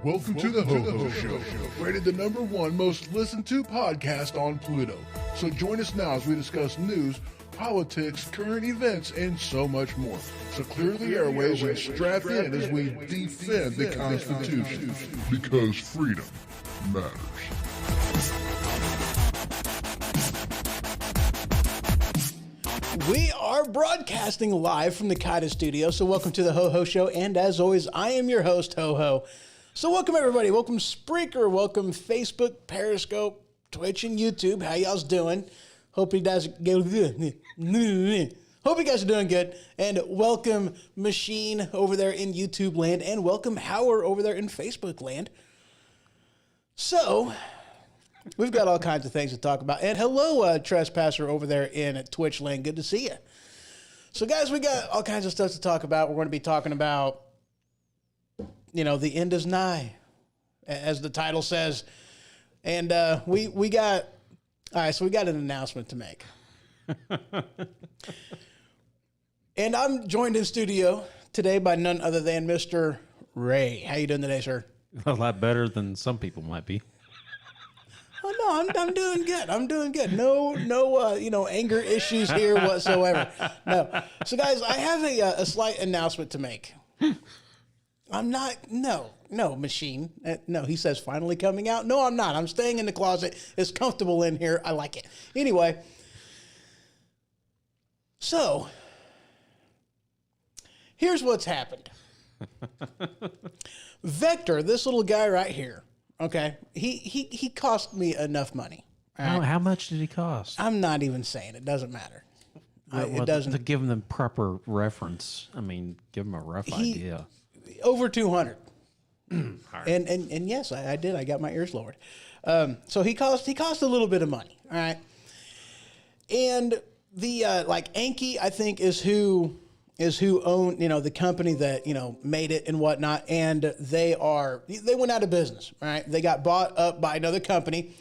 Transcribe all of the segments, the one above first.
Welcome to the HohO Show, rated the #1 most listened to podcast on Pluto. So join us now as we discuss news, politics, current events, and so much more. So clear the airways and strap in as we defend the Constitution. Because freedom matters. We are broadcasting live from the Kaida studio, so welcome to the HohO Show, and as always, I am your host, HoHo. So welcome everybody, welcome Spreaker, welcome Facebook, Periscope, Twitch, and YouTube. How y'all's doing? Hope you guys go good. Hope you guys are doing good, and welcome Machine over there in YouTube land, and welcome Howard over there in Facebook land. So, we've got all kinds of things to talk about. And hello, Trespasser over there in Twitch land. Good to see you. So, guys, we got all kinds of stuff to talk about. We're going to be talking about, you know, the end is nigh, as the title says. And we got, all right, so we got an announcement to make. And I'm joined in studio today by none other than Mr. Ray. How you doing today, sir? A lot better than some people might be. Oh no, I'm doing good. I'm doing good. No, anger issues here whatsoever. No. So guys, I have a slight announcement to make. I'm not. No, Machine. No, he says finally coming out. No, I'm not. I'm staying in the closet. It's comfortable in here. I like it. Anyway, so here's what's happened. Vector, this little guy right here. Okay, he cost me enough money. Right? How much did he cost? I'm not even saying. It doesn't matter. It doesn't. To give him the proper reference, I mean, give him a rough idea. Over 200. Right. And yes, I did. I got my ears lowered. So he cost a little bit of money. All right. And the like Anki, I think, is who owned, the company that, made it and whatnot. And they went out of business, right? They got bought up by another company.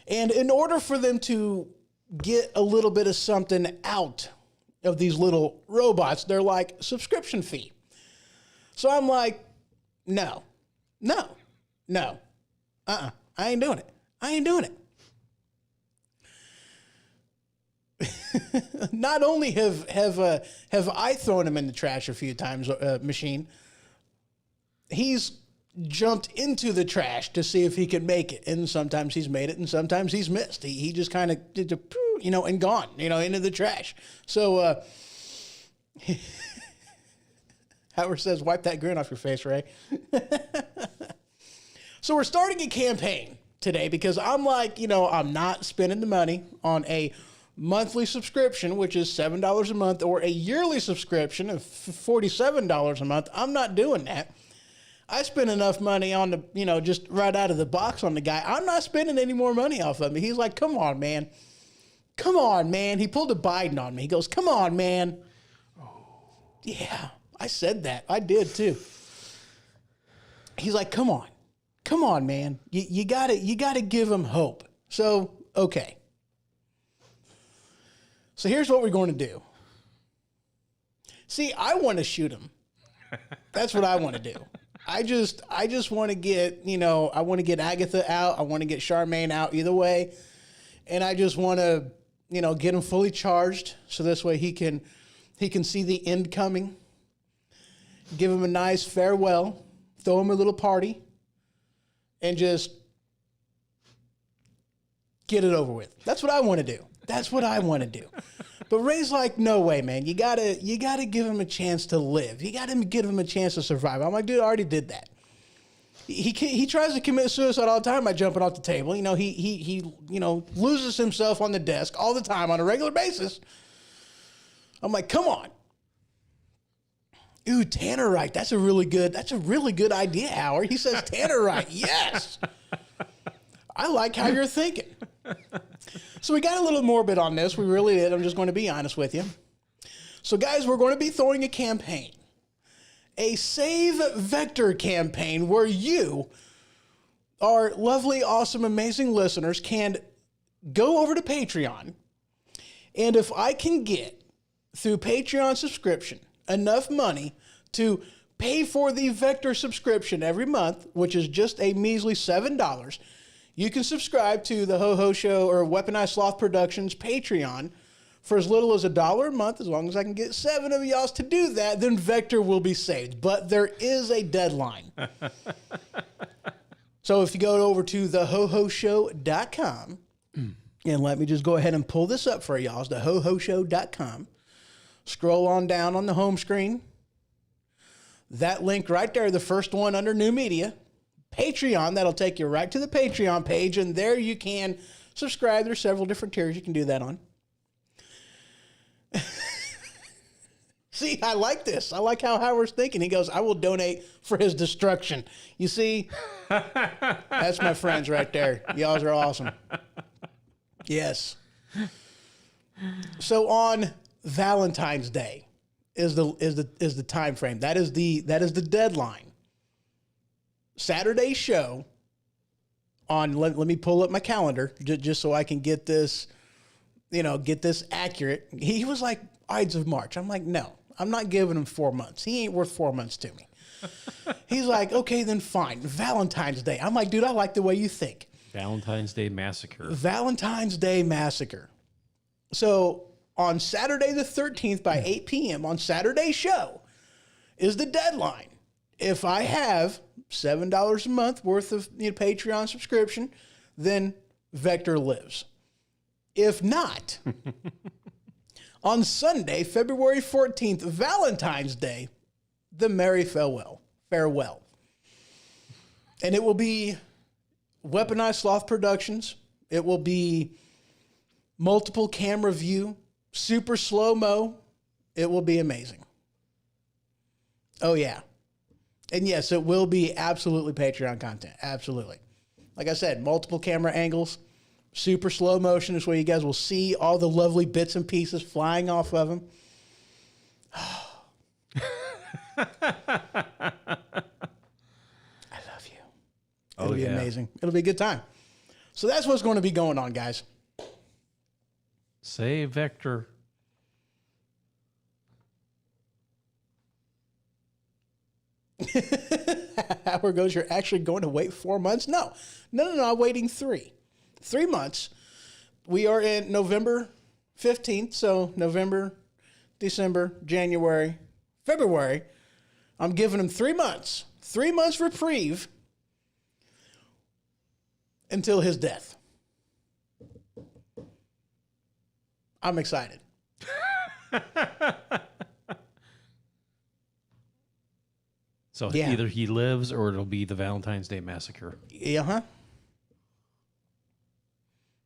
And in order for them to get a little bit of something out of these little robots, they're like subscription fee. So I'm like, no, I ain't doing it. Not only have I thrown him in the trash a few times, Machine, he's jumped into the trash to see if he could make it. And sometimes he's made it and sometimes he's missed. He just kind of did and gone, into the trash. So, Howard says, wipe that grin off your face, Ray. So we're starting a campaign today because I'm like, I'm not spending the money on a monthly subscription, which is $7 a month, or a yearly subscription of $47 a month. I'm not doing that. I spent enough money on the, just right out of the box on the guy. I'm not spending any more money off of me. He's like, come on, man. He pulled a Biden on me. He goes, come on, man. Oh. Yeah, I said that. I did too. He's like, come on, man. You gotta give him hope. So, okay. So here's what we're going to do. See, I want to shoot him. That's what I want to do. I just want to get, I want to get Agatha out. I want to get Charmaine out either way. And I just want to, get him fully charged. So this way he can see the end coming. Give him a nice farewell. Throw him a little party. And just get it over with. That's what I want to do. But Ray's like, no way, man. You gotta give him a chance to live. You gotta give him a chance to survive. I'm like, dude, I already did that. He tries to commit suicide all the time by jumping off the table. He loses himself on the desk all the time on a regular basis. I'm like, come on. Ooh, Tannerite. That's a really good idea, Howard. He says Tannerite. Yes. I like how you're thinking. So we got a little morbid on this. We really did. I'm just going to be honest with you. So guys, we're going to be throwing a campaign. A Save Vector campaign where you, our lovely, awesome, amazing listeners, can go over to Patreon. And if I can get, through Patreon subscription, enough money to pay for the Vector subscription every month, which is just a measly $7. You can subscribe to the HoHO Show or Weaponized Sloth Productions Patreon for as little as $1 a month. As long as I can get 7 of y'all to do that, then Vector will be saved. But there is a deadline. So if you go over to thehohoshow.com, and let me just go ahead and pull this up for y'all. It's thehohoshow.com. Scroll on down on the home screen. That link right there, the first one under New Media, Patreon, that'll take you right to the Patreon page, and there you can subscribe. There's several different tiers you can do that on. See, I like this. I like how Howard's thinking. He goes, I will donate for his destruction. You see, that's my friends right there. Y'all are awesome. Yes. So on Valentine's Day is the time frame. That is the deadline. Saturday show on, let me pull up my calendar just so I can get this, get this accurate. He was like, Ides of March. I'm like, no, I'm not giving him 4 months. He ain't worth 4 months to me. He's like, okay, then fine. Valentine's Day. I'm like, dude, I like the way you think. Valentine's Day Massacre. Valentine's Day Massacre. So on Saturday the 13th by 8 p.m. on Saturday's show is the deadline. If I have $7 a month worth of Patreon subscription, then Vector lives. If not, on Sunday, February 14th, Valentine's Day, the merry farewell. And it will be Weaponized Sloth Productions. It will be multiple camera view, super slow-mo. It will be amazing. Oh, yeah. And yes, it will be absolutely Patreon content. Absolutely. Like I said, multiple camera angles, super slow motion is where you guys will see all the lovely bits and pieces flying off of them. I love you. It'll be amazing. It'll be a good time. So that's what's going to be going on, guys. Say Vector. Howard goes, you're actually going to wait 4 months? No, I'm waiting 3 months. We are in November 15th. So November, December, January, February. I'm giving him 3 months, 3 months reprieve until his death. I'm excited. So either he lives or it'll be the Valentine's Day Massacre. Uh-huh.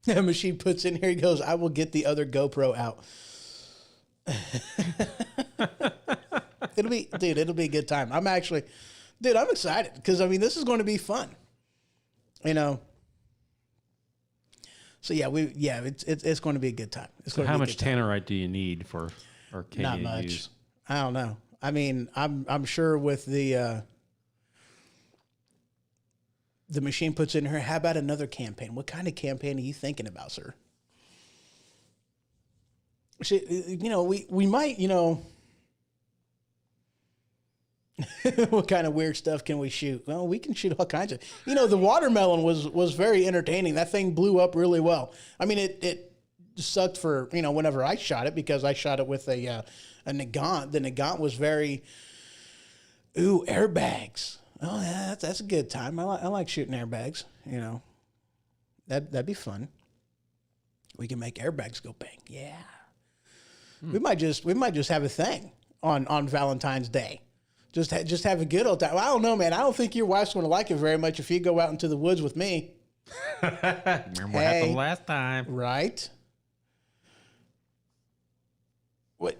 The machine puts in here, he goes, I will get the other GoPro out. It'll be a good time. I'm excited because, this is going to be fun. So it's going to be a good time. So how much tannerite do you need for Arcadia Not much. use? I don't know. I'm sure with the machine puts in here, how about another campaign? What kind of campaign are you thinking about, sir? We might, what kind of weird stuff can we shoot? Well, we can shoot all kinds of, the watermelon was very entertaining. That thing blew up really well. It sucked for, whenever I shot it because I shot it with a Nagant. The Nagant was very, airbags. Oh, yeah, that's a good time. I like shooting airbags, That'd be fun. We can make airbags go bang. Yeah. We might just have a thing on Valentine's Day. Just have a good old time. Well, I don't know, man. I don't think your wife's going to like it very much if you go out into the woods with me. Remember what happened last time. Right? What?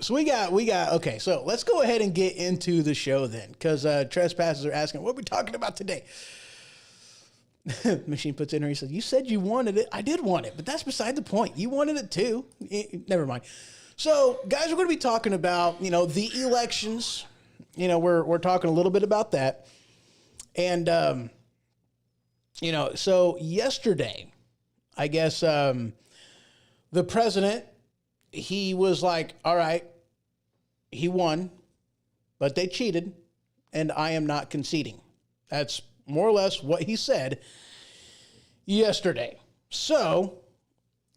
So we got, okay, so let's go ahead and get into the show then, because trespassers are asking, what are we talking about today? Machine puts in here, he says, you said you wanted it. I did want it, but that's beside the point. You wanted it too. Never mind. So, guys, we're going to be talking about, the elections. We're talking a little bit about that. And, so yesterday, I guess the president he was like, all right, he won, but they cheated, and I am not conceding. That's more or less what he said yesterday. So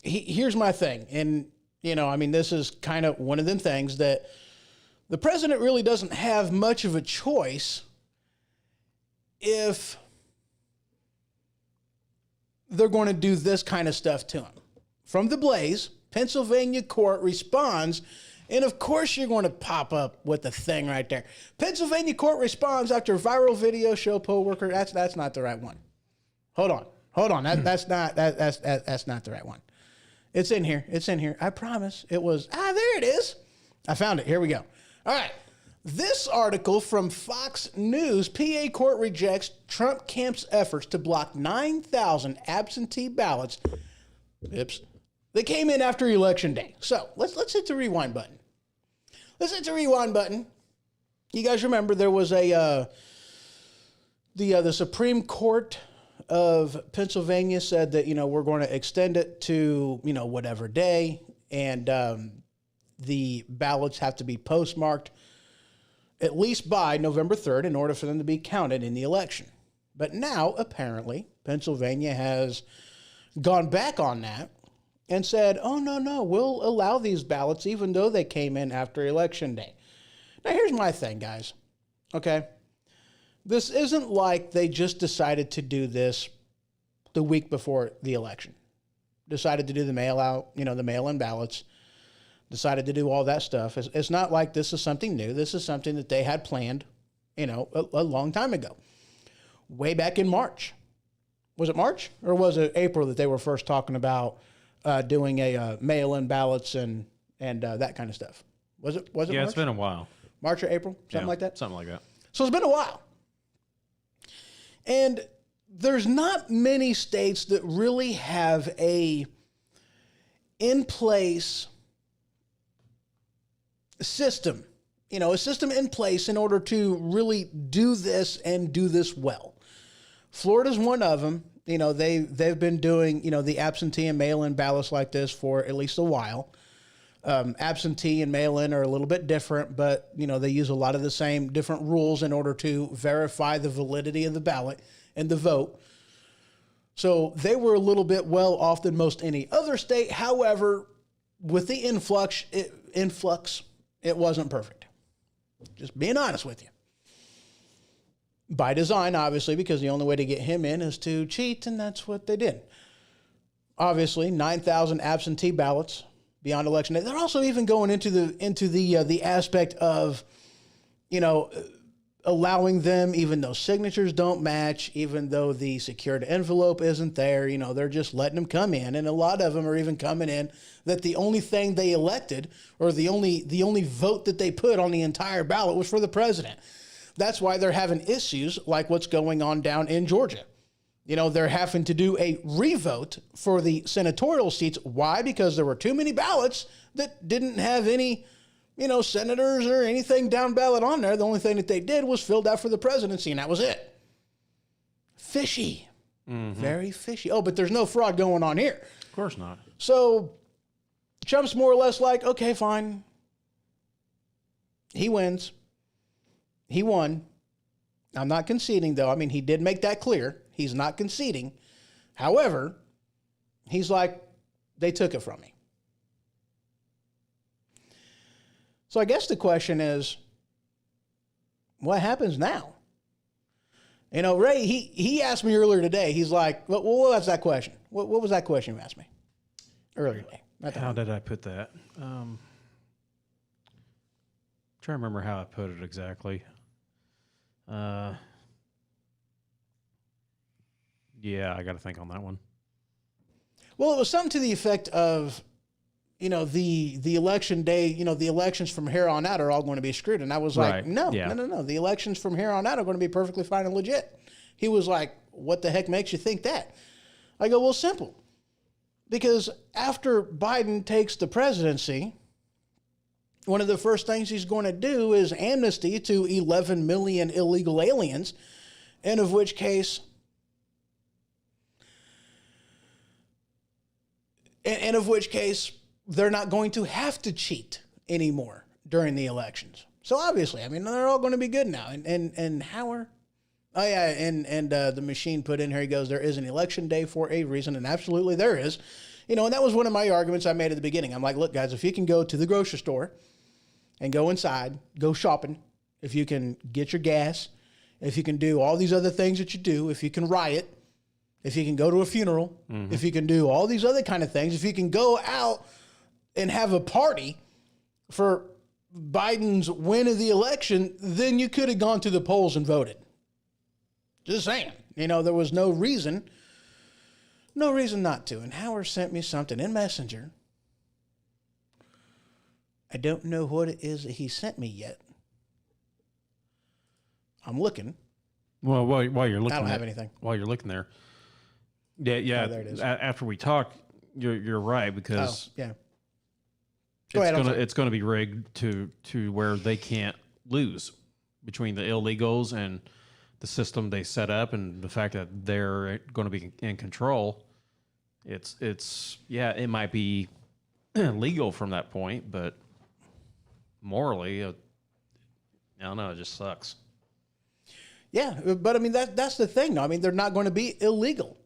here's my thing. And, this is kind of one of them things that the president really doesn't have much of a choice if they're going to do this kind of stuff to him. From the Blaze, Pennsylvania court responds, and of course you're going to pop up with the thing right there. Pennsylvania court responds after viral video show poll worker. That's not the right one. Hold on. That's not the right one. It's in here. I promise. It was. There it is. I found it. Here we go. All right. This article from Fox News, PA court rejects Trump camp's efforts to block 9,000 absentee ballots. Oops. They came in after Election Day. So let's hit the rewind button. You guys remember there was the Supreme Court of Pennsylvania said that, we're going to extend it to, whatever day. And the ballots have to be postmarked at least by November 3rd in order for them to be counted in the election. But now, apparently, Pennsylvania has gone back on that and said, oh, no, we'll allow these ballots even though they came in after Election Day. Now, here's my thing, guys, okay? This isn't like they just decided to do this the week before the election. Decided to do the mail-out, the mail-in ballots. Decided to do all that stuff. It's not like this is something new. This is something that they had planned, a long time ago. Way back in March. Was it March? Or was it April that they were first talking about doing a mail-in ballots and that kind of stuff? Was it March? Yeah, it's been a while. March or April? Something like that? Something like that. So it's been a while. And there's not many states that really have a in-place system, a system in place in order to really do this and do this well. Florida's one of them. They've been doing, the absentee and mail-in ballots like this for at least a while. Absentee and mail-in are a little bit different, but, they use a lot of the same different rules in order to verify the validity of the ballot and the vote. So they were a little bit well off than most any other state. However, with the influx, it wasn't perfect. Just being honest with you. By design, obviously, because the only way to get him in is to cheat, and that's what they did. Obviously, 9,000 absentee ballots beyond Election Day. They're also even going into the aspect of, allowing them, even though signatures don't match, even though the secured envelope isn't there, they're just letting them come in. And a lot of them are even coming in that the only thing they elected or the only vote that they put on the entire ballot was for the president. That's why they're having issues like what's going on down in Georgia. They're having to do a revote for the senatorial seats. Why? Because there were too many ballots that didn't have any senators or anything down ballot on there. The only thing that they did was filled out for the presidency, and that was it. Fishy. Mm-hmm. Very fishy. Oh, but there's no fraud going on here. Of course not. So Trump's more or less like, okay, fine. He wins. He won. I'm not conceding, though. I mean, he did make that clear. He's not conceding. However, he's like, they took it from me. So I guess the question is, what happens now? Ray, he asked me earlier today. He's like, what was that question? What was that question you asked me earlier today? How did I put that? Trying to remember how I put it exactly. Yeah, I got to think on that one. Well, it was something to the effect of, the election day, the elections from here on out are all going to be screwed. And I was like, no. The elections from here on out are going to be perfectly fine and legit. He was like, what the heck makes you think that? I go, well, simple. Because after Biden takes the presidency, one of the first things he's going to do is amnesty to 11 million illegal aliens, and of which case, they're not going to have to cheat anymore during the elections. So obviously, I mean, they're all going to be good now. And Howard, oh yeah, and the machine put in here, he goes, there is an election day for a reason, and absolutely there is. You know, and that was one of my arguments I made at the beginning. I'm like, look, guys, if you can go to the grocery store and go inside, go shopping, if you can get your gas, if you can do all these other things that you do, if you can riot, if you can go to a funeral, if you can do all these other kind of things, if you can go out and have a party for Biden's win of the election, then you could have gone to the polls and voted. Just saying. You know, there was no reason not to. And Howard sent me something in Messenger. I don't know what it is that he sent me yet. I'm looking. Well, while you're looking, I don't have anything. While you're looking there, yeah. Oh, there it is. After we talk, you're right, because it's going to be rigged to where they can't lose between the illegals and the system they set up, and the fact that they're going to be in control. It might be legal from that point, but morally, I don't know, it just sucks. Yeah, but I mean that's the thing. I mean, they're not going to be illegal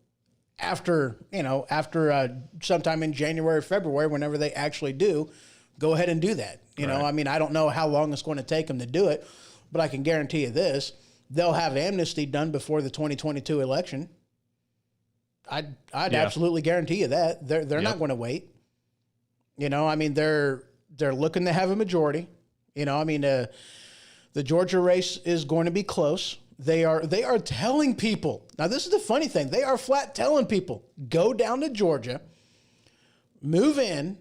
after sometime in January, February, whenever they actually do go ahead and do that. You know, I mean, I don't know how long it's going to take them to do it, but I can guarantee you this: they'll have amnesty done before the 2022 election. I'd absolutely guarantee you that they're not going to wait. You know, I mean, they're looking to have a majority. You know, I mean, the Georgia race is going to be close. They are telling people. Now, this is the funny thing. They are flat telling people, go down to Georgia, move in.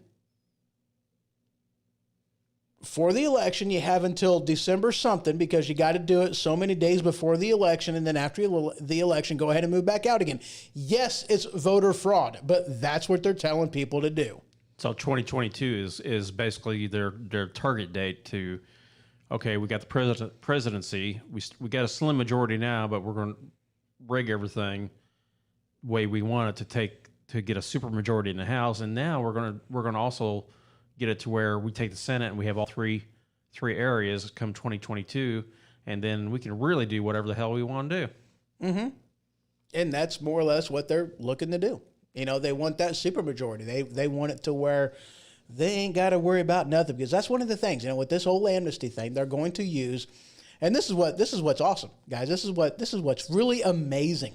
For the election, you have until December something, because you got to do it so many days before the election, and then after the election, go ahead and move back out again. Yes, it's voter fraud, but that's what they're telling people to do. So 2022 is basically their target date to, okay, we got the presidency. We got a slim majority now, but we're going to rig everything the way we want it to get a super majority in the House, and now we're going to also get it to where we take the Senate and we have all three areas come 2022, and then we can really do whatever the hell we want to do. Mm-hmm. And that's more or less what they're looking to do. You know, they want that supermajority. They want it to where they ain't got to worry about nothing, because that's one of the things, you know, with this whole amnesty thing, they're going to use, and this is what's awesome, guys. This is what's really amazing.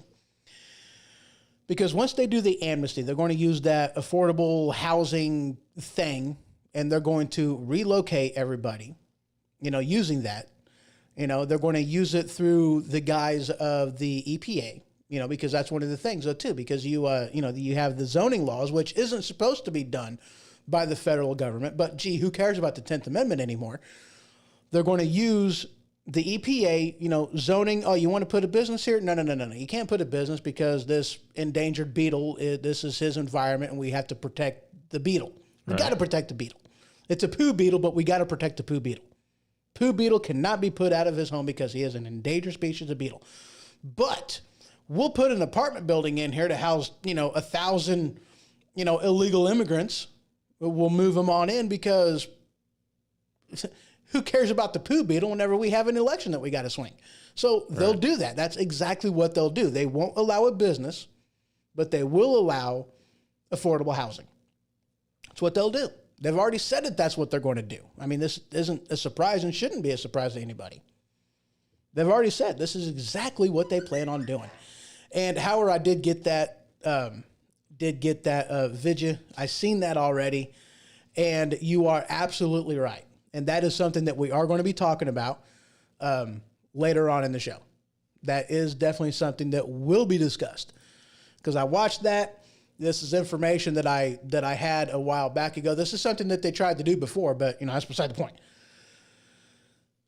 Because once they do the amnesty, they're going to use that affordable housing thing, and they're going to relocate everybody, you know, using that. You know, they're going to use it through the guise of the EPA, you know, because that's one of the things, though, too, because you have the zoning laws, which isn't supposed to be done by the federal government, but gee, who cares about the 10th Amendment anymore? They're going to use the EPA, you know, zoning. Oh, you want to put a business here? No. You can't put a business because this endangered beetle, this is his environment, and we have to protect the beetle. We got to protect the beetle. It's a poo beetle, but we got to protect the poo beetle. Poo beetle cannot be put out of his home because he is an endangered species of beetle. But we'll put an apartment building in here to house, you know, 1,000, you know, illegal immigrants. We'll move them on in because who cares about the poo beetle whenever we have an election that we got to swing? So they'll do that. That's exactly what they'll do. They won't allow a business, but they will allow affordable housing. That's what they'll do. They've already said that that's what they're going to do. I mean, this isn't a surprise and shouldn't be a surprise to anybody. They've already said this is exactly what they plan on doing. And Howard, I did get that video. I seen that already, and you are absolutely right. And that is something that we are going to be talking about later on in the show. That is definitely something that will be discussed, because I watched that. This is information that I had a while back ago. This is something that they tried to do before, but you know, that's beside the point.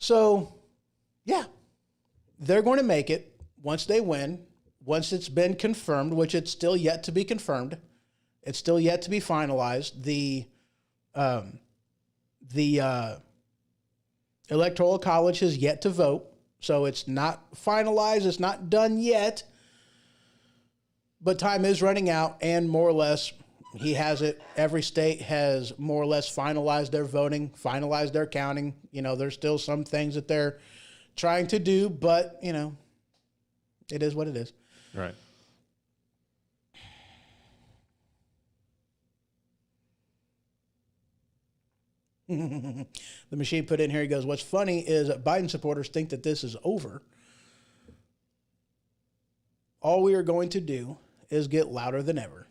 So, yeah, they're going to make it once they win, once it's been confirmed, which it's still yet to be confirmed. It's still yet to be finalized. The Electoral College has yet to vote, so it's not finalized. It's not done yet. But time is running out, and more or less, He has it. Every state has more or less finalized their voting, finalized their counting. You know, there's still some things that they're trying to do, but, you know, it is what it is. Right. The machine put in here, he goes, what's funny is that Biden supporters think that this is over. All we are going to do is get louder than ever.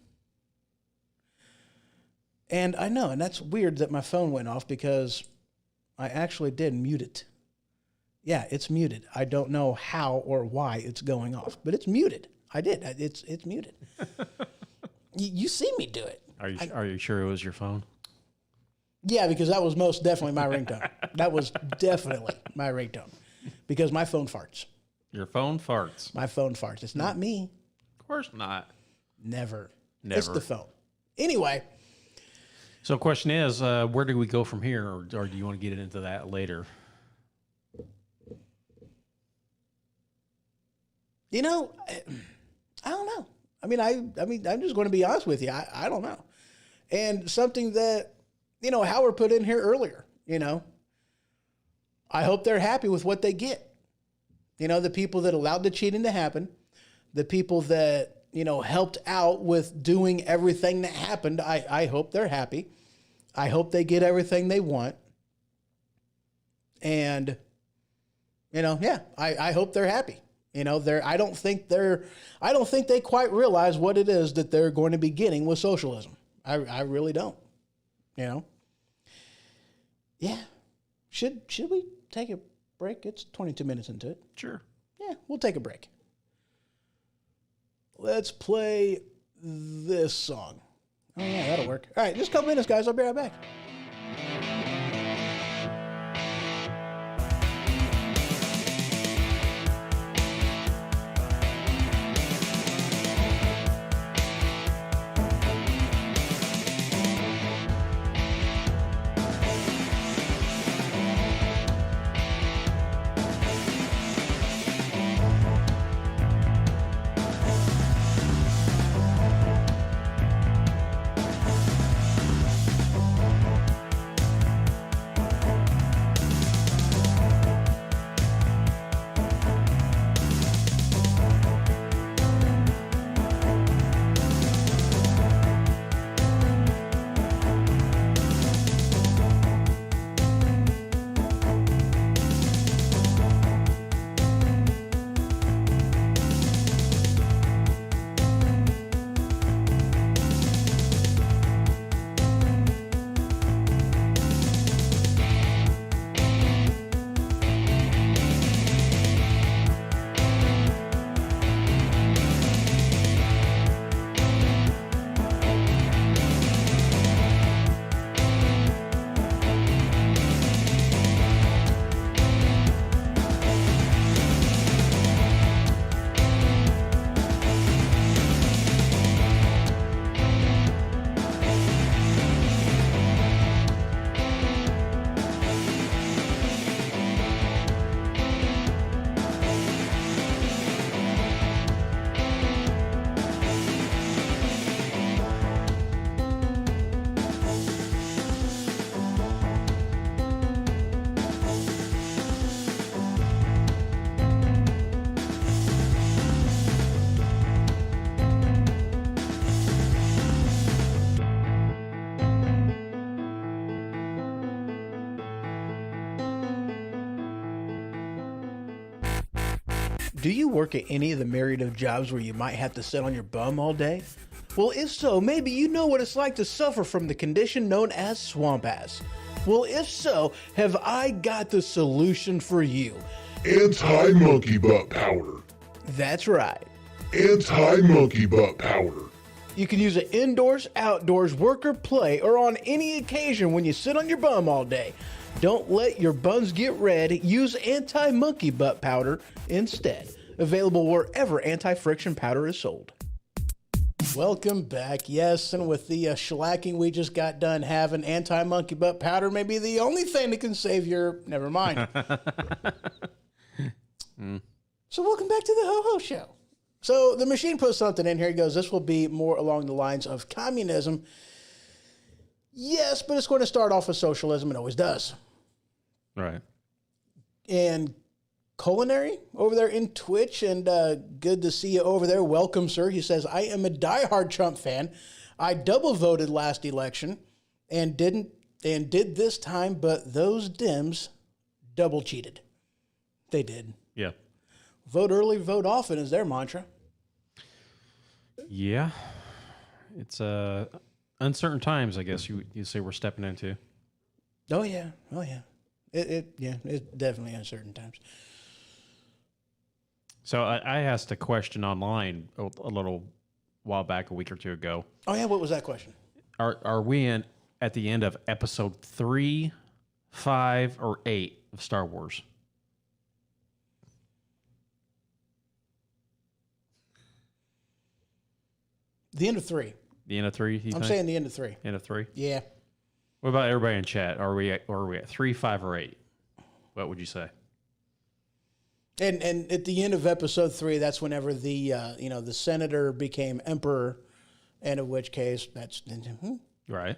And I know, and that's weird that my phone went off because I actually did mute it. Yeah, it's muted. I don't know how or why it's going off, but it's muted. I did. It's muted. You see me do it. Are you sure it was your phone? Yeah, because that was most definitely my ringtone. That was definitely my ringtone because my phone farts. Your phone farts. My phone farts. It's not me. Of course not. Never. Never. It's the phone. Anyway. So the question is, where do we go from here, or do you want to get into that later? You know, I don't know. I mean, I'm just going to be honest with you. I don't know. And something that, you know, Howard put in here earlier, you know, I hope they're happy with what they get. You know, the people that allowed the cheating to happen, the people that, you know, helped out with doing everything that happened. I hope they're happy. I hope they get everything they want. And, you know, yeah, I hope they're happy. You know, I don't think they quite realize what it is that they're going to be getting with socialism. I really don't. You know? Yeah. Should we take a break? It's 22 minutes into it. Sure. Yeah, we'll take a break. Let's play this song. Oh, yeah, that'll work. All right, just a couple minutes, guys. I'll be right back. Do you work at any of the myriad of jobs where you might have to sit on your bum all day? Well, if so, maybe you know what it's like to suffer from the condition known as swamp ass. Well, if so, have I got the solution for you. Anti-monkey butt powder. That's right. Anti-monkey butt powder. You can use it indoors, outdoors, work or play, or on any occasion when you sit on your bum all day. Don't let your buns get red. Use anti-monkey butt powder instead. Available wherever anti-friction powder is sold. Welcome back. Yes, and with the shellacking we just got done having, anti-monkey butt powder may be the only thing that can save your... Never mind. So welcome back to the HohO Show. So the machine puts something in here. He goes, this will be more along the lines of communism. Yes, but it's going to start off with socialism. It always does. Right. And Culinary over there in Twitch, and good to see you over there. Welcome, sir. He says, I am a diehard Trump fan. I double voted last election and did this time, but those Dems double cheated. They did. Yeah. Vote early, vote often is their mantra. Yeah. It's uncertain times, I guess you say we're stepping into. Oh yeah. It's definitely uncertain times. So I asked a question online a little while back, a week or two ago. Oh yeah, what was that question? Are we at the end of episode 3, 5, or 8 of Star Wars? The end of 3. The end of 3? I'm saying the end of 3. End of 3? Yeah. What about everybody in chat? Are we at 3, 5, or 8? What would you say? And at the end of episode 3, that's whenever the senator became emperor, and in which case that's Right.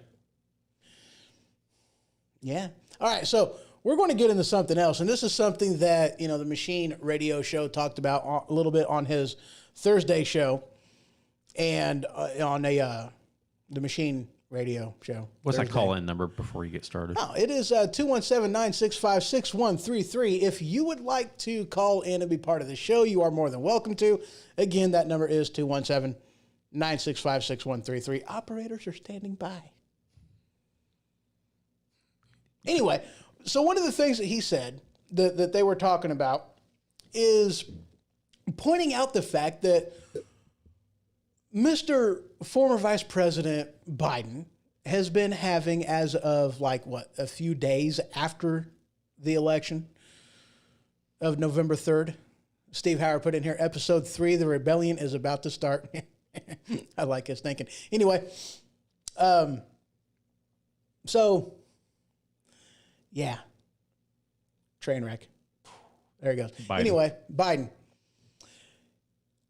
Yeah. All right. So we're going to get into something else, and this is something that the Machine Radio Show talked about a little bit on his Thursday show, and on the Machine Radio Show. What's Thursday. that call-in number before you get started? Oh, it is 217-965-6133. If you would like to call in and be part of the show, you are more than welcome to. Again, that number is 217-965-6133. Operators are standing by. Anyway, so one of the things that he said that they were talking about is pointing out the fact that Mr. former Vice President Biden has been having, as of a few days after the election of November 3rd. Steve Howard put in here, episode 3, the rebellion is about to start. I like his thinking. Anyway, so, yeah. Train wreck. There he goes. Biden. Anyway, Biden.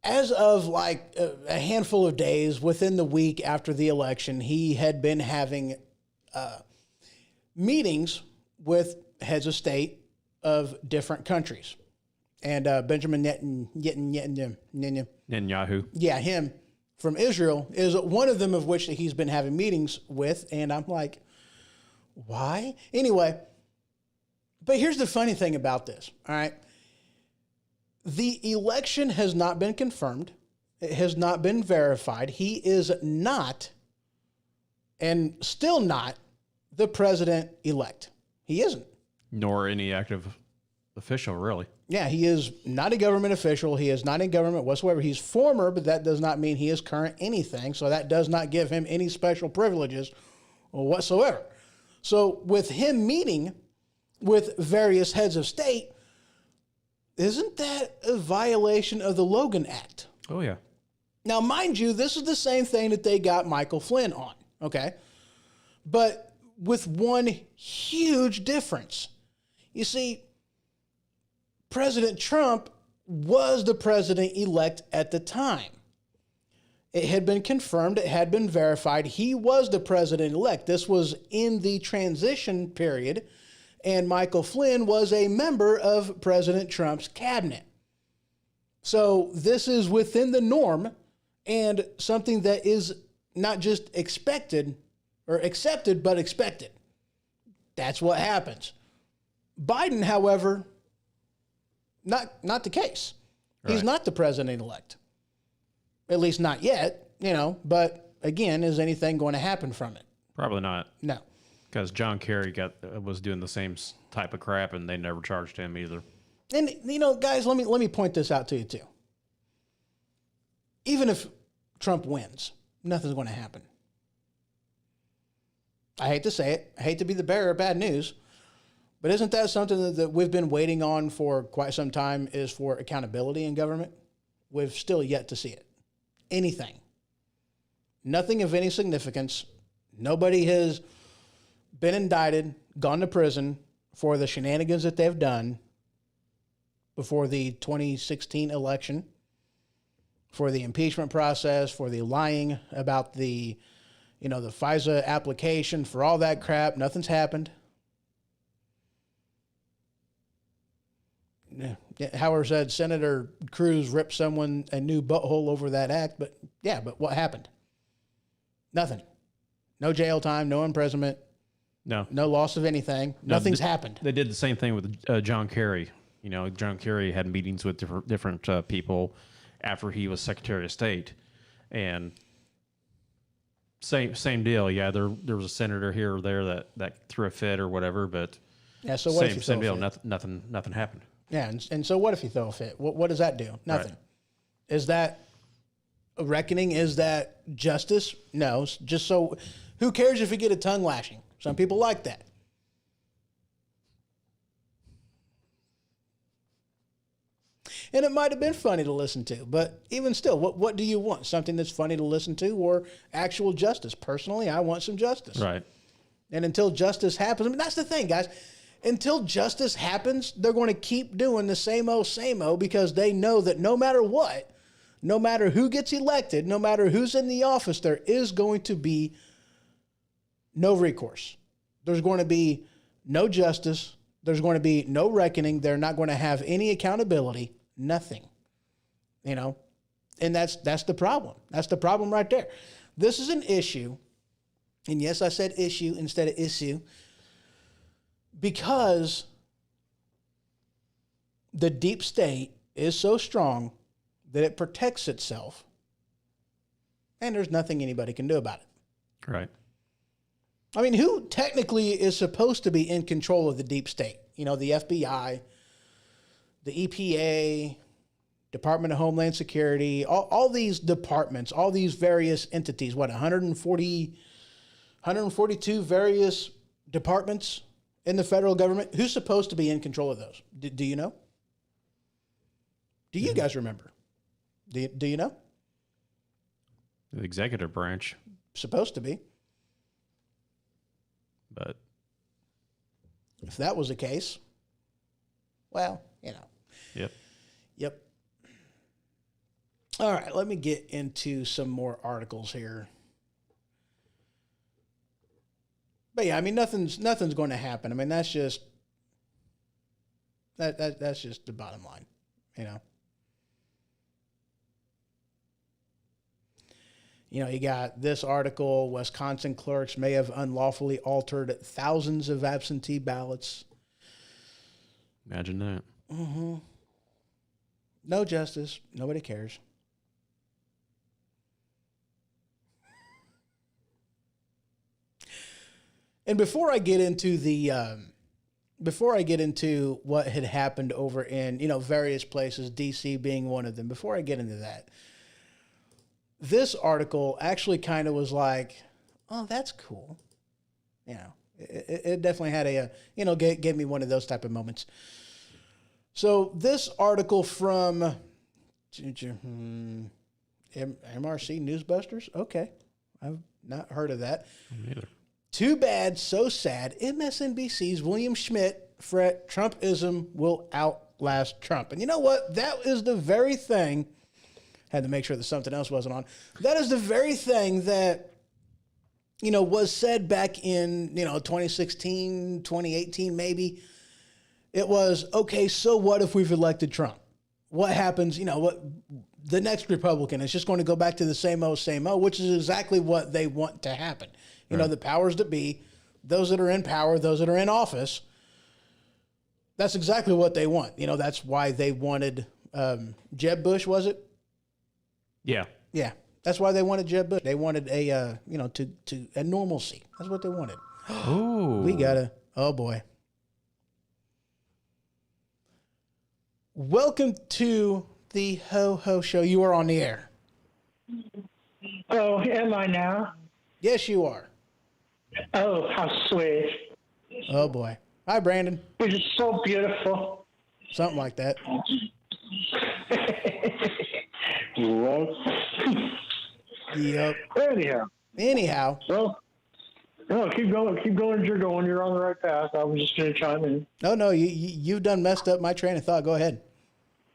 As of a handful of days within the week after the election, he had been having meetings with heads of state of different countries. And Benjamin Netanyahu. Yeah, him from Israel is one of them of which he's been having meetings with. And I'm like, why? Anyway, but here's the funny thing about this, all right? The election has not been confirmed. It has not been verified. He is not, and still not, the president-elect. He isn't. Nor any active official, really. Yeah, he is not a government official. He is not in government whatsoever. He's former, but that does not mean he is current anything. So that does not give him any special privileges whatsoever. So with him meeting with various heads of state, isn't that a violation of the Logan Act? Oh, yeah. Now, mind you, this is the same thing that they got Michael Flynn on, okay? But with one huge difference. You see, President Trump was the president-elect at the time. It had been confirmed. It had been verified. He was the president-elect. This was in the transition period, and Michael Flynn was a member of President Trump's cabinet. So this is within the norm and something that is not just expected or accepted, but expected. That's what happens. Biden, however, not the case. Right. He's not the president-elect. At least not yet, but again, is anything going to happen from it? Probably not. No. Because John Kerry was doing the same type of crap, and they never charged him either. And guys, let me point this out to you too. Even if Trump wins, nothing's going to happen. I hate to say it. I hate to be the bearer of bad news, but isn't that something that we've been waiting on for quite some time? Is for accountability in government? We've still yet to see it. Anything. Nothing of any significance. Nobody has been indicted, gone to prison for the shenanigans that they've done before the 2016 election, for the impeachment process, for the lying about the, the FISA application, for all that crap. Nothing's happened. Howard said Senator Cruz ripped someone a new butthole over that act, but what happened? Nothing. No jail time, no imprisonment, no loss of anything. Nothing's happened. They did the same thing with John Kerry. John Kerry had meetings with different people after he was Secretary of State, and same deal. Yeah, there was a senator here or there that threw a fit or whatever, but so what if you same deal. Nothing happened. Yeah, and so what if you throw a fit? What does that do? Nothing. Right. Is that a reckoning? Is that justice? No. Just so, who cares if you get a tongue lashing? Some people like that. And it might have been funny to listen to, but even still, what do you want? Something that's funny to listen to or actual justice? Personally, I want some justice. Right. And until justice happens, that's the thing, guys. Until justice happens, they're going to keep doing the same old, because they know that no matter what, no matter who gets elected, no matter who's in the office, there is going to be no recourse. There's going to be no justice. There's going to be no reckoning. They're not going to have any accountability, nothing, and that's the problem. That's the problem right there. This is an issue. And yes, I said issue instead of issue, because the deep state is so strong that it protects itself, and there's nothing anybody can do about it. Right. I mean, who technically is supposed to be in control of the deep state? The FBI, the EPA, Department of Homeland Security, all these departments, all these various entities, 142 various departments in the federal government. Who's supposed to be in control of those? Do you know? Do you guys remember? Do you know? The executive branch. Supposed to be. But if that was the case, well, Yep. All right, let me get into some more articles here. But yeah, I mean, nothing's going to happen. I mean, that's just that's just the bottom line, You got this article: Wisconsin clerks may have unlawfully altered thousands of absentee ballots. Imagine that. Mm-hmm. No justice. Nobody cares. And before I get into what had happened over in, various places, DC being one of them, before I get into that, this article actually kind of was like, oh, that's cool. It definitely had gave me one of those type of moments. So this article from MRC Newsbusters. Okay. I've not heard of that. Me neither. Too bad, so sad. MSNBC's William Schmidt fret Trumpism will outlast Trump. And you know what? That is the very thing. Had to make sure that something else wasn't on. That is the very thing that, was said back in, 2016, 2018, maybe. It was, okay, so what if we've elected Trump? What happens? What the next Republican is just going to go back to the same old, which is exactly what they want to happen. Right. The powers that be, those that are in power, those that are in office, that's exactly what they want. That's why they wanted Jeb Bush, was it? Yeah. Yeah. That's why they wanted Jeb Bush. They wanted a normalcy. That's what they wanted. Oh. Oh boy. Welcome to the HohO Show. You are on the air. Oh, am I now? Yes, you are. Oh, how sweet. Oh boy. Hi, Brandon. You're just so beautiful. Something like that. What? Yep. Anyhow. Well, no, keep going as you're going. You're on the right path. I was just going to chime in. No, you've done messed up my train of thought. Go ahead.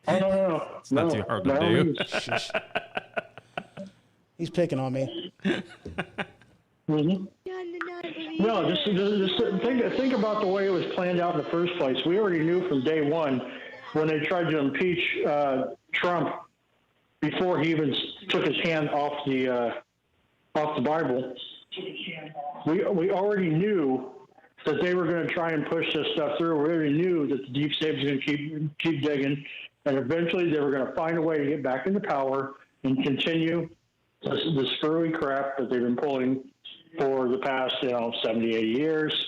Oh, no. It's not too hard to do. He's picking on me. Mm-hmm. No, just think about the way it was planned out in the first place. We already knew from day one when they tried to impeach Trump before he even took his hand off the Bible. We already knew that they were going to try and push this stuff through. We already knew that the deep state was going to keep digging, and eventually they were going to find a way to get back into power and continue the screwy crap that they've been pulling for the past, 70, 80 years.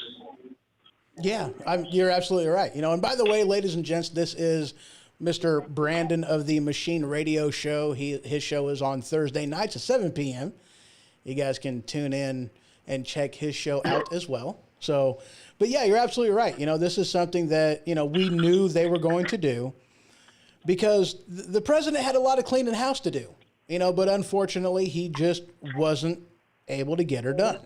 Yeah, you're absolutely right. And by the way, ladies and gents, this is Mr. Brandon of the Machine Radio Show. His show is on Thursday nights at 7 p.m. You guys can tune in and check his show out as well. So, but yeah, you're absolutely right. This is something that, we knew they were going to do because the president had a lot of cleaning house to do, but unfortunately he just wasn't able to get her done,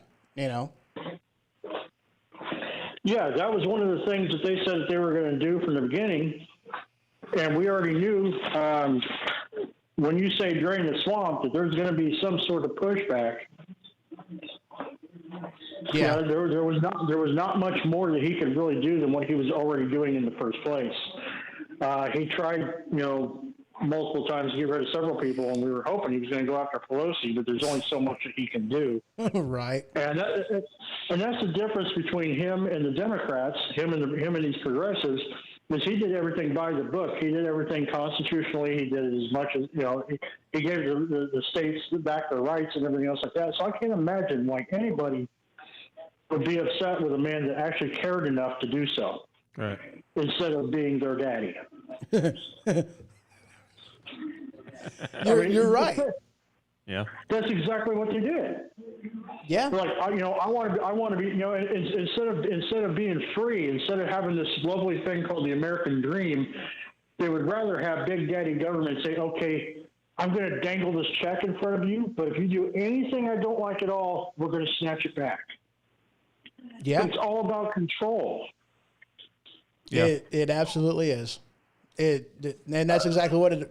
Yeah, that was one of the things that they said that they were going to do from the beginning. And we already knew when you say drain the swamp that there's going to be some sort of pushback. Yeah, there was not much more that he could really do than what he was already doing in the first place. He tried, multiple times to get rid of several people, and we were hoping he was going to go after Pelosi, but there's only so much that he can do. Right. And that's the difference between him and the Democrats, him and these progressives, is he did everything by the book. He did everything constitutionally. He did it as much as, he gave the states back their rights and everything else like that. So I can't imagine why anybody would be upset with a man that actually cared enough to do so. Right. Instead of being their daddy. You're right. Yeah. That's exactly what they did. Yeah. Like, I want to be, instead of being free, instead of having this lovely thing called the American dream, they would rather have big daddy government say, okay, I'm going to dangle this check in front of you, but if you do anything I don't like at all, we're going to snatch it back. Yeah. It's all about control. Yeah. It absolutely is. And that's exactly what it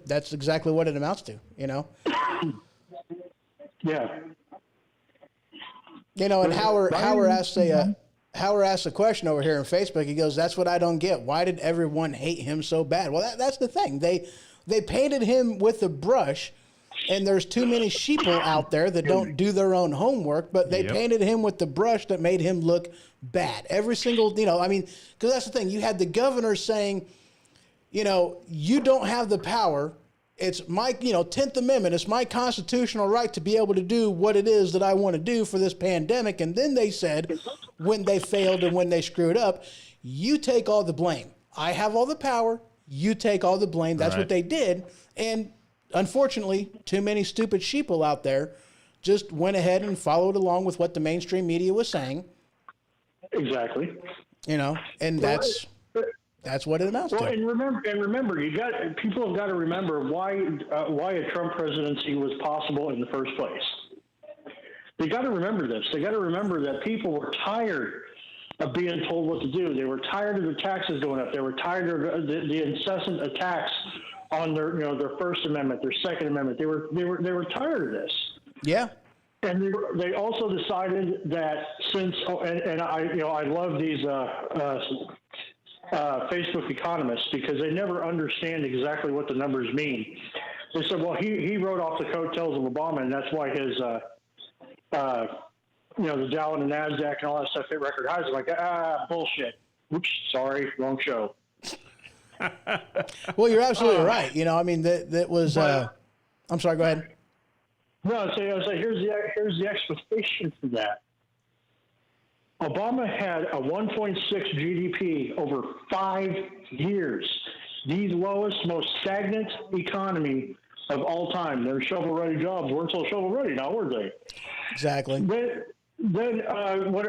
amounts to, Yeah. And Howard asked a question over here on Facebook. He goes, "That's what I don't get. Why did everyone hate him so bad?" Well, that's the thing. They painted him with a brush, and there's too many sheeple out there that don't do their own homework. But they painted him with the brush that made him look bad. Every single, because that's the thing. You had the governor saying, you don't have the power. It's my, 10th Amendment. It's my constitutional right to be able to do what it is that I want to do for this pandemic. And then they said, when they failed and when they screwed up, you take all the blame. I have all the power. You take all the blame. That's what they did. And unfortunately, too many stupid sheeple out there just went ahead and followed along with what the mainstream media was saying. Exactly. And that's what it amounts to. And remember, people have got to remember why a Trump presidency was possible in the first place. They got to remember this. They got to remember that people were tired of being told what to do. They were tired of the taxes going up. They were tired of the incessant attacks on their First Amendment, their Second Amendment. They were tired of this. Yeah. And they also decided that since I love these Facebook economists because they never understand exactly what the numbers mean. They said, well, he wrote off the coattails of Obama, and that's why his the Dow and the NASDAQ and all that stuff hit record highs. I'm like, bullshit. Oops, sorry, wrong show. Well, you're absolutely right. That was. I'm sorry. Go ahead. No, so here's the explanation for that. Obama had a 1.6 GDP over 5 years, the lowest, most stagnant economy of all time. Their shovel-ready jobs weren't so shovel-ready now, were they? Exactly. Then when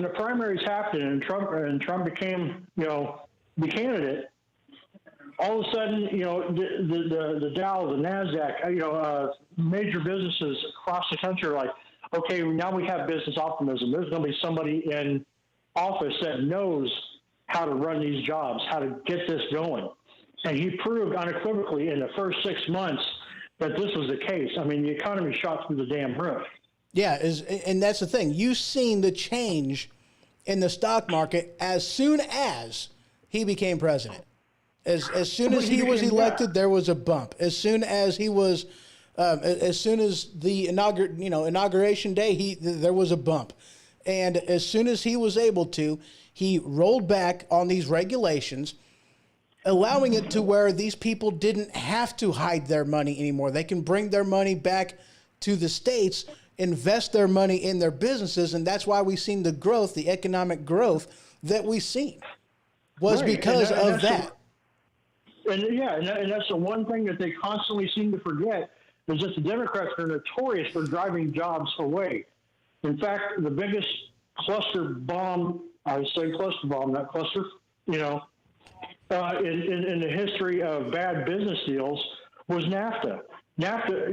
the primaries happened and Trump became the candidate, all of a sudden the Dow, the NASDAQ, major businesses across the country are like, okay, now we have business optimism. There's going to be somebody in office that knows how to run these jobs, how to get this going. And he proved unequivocally in the first 6 months that this was the case. I mean, the economy shot through the damn roof. Yeah, and that's the thing. You've seen the change in the stock market as soon as he became president. As soon as he was elected, there was a bump. As soon as he was, as soon as the inauguration day, there was a bump. And as soon as he was able to, he rolled back on these regulations, allowing it to where these people didn't have to hide their money anymore. They can bring their money back to the States, invest their money in their businesses, and that's why we've seen the growth, the economic growth that we've seen, was because of that. And that's the one thing that they constantly seem to forget, is that the Democrats are notorious for driving jobs away. In fact, the biggest cluster bomb, I would say cluster bomb, not cluster, in the history of bad business deals was NAFTA. NAFTA,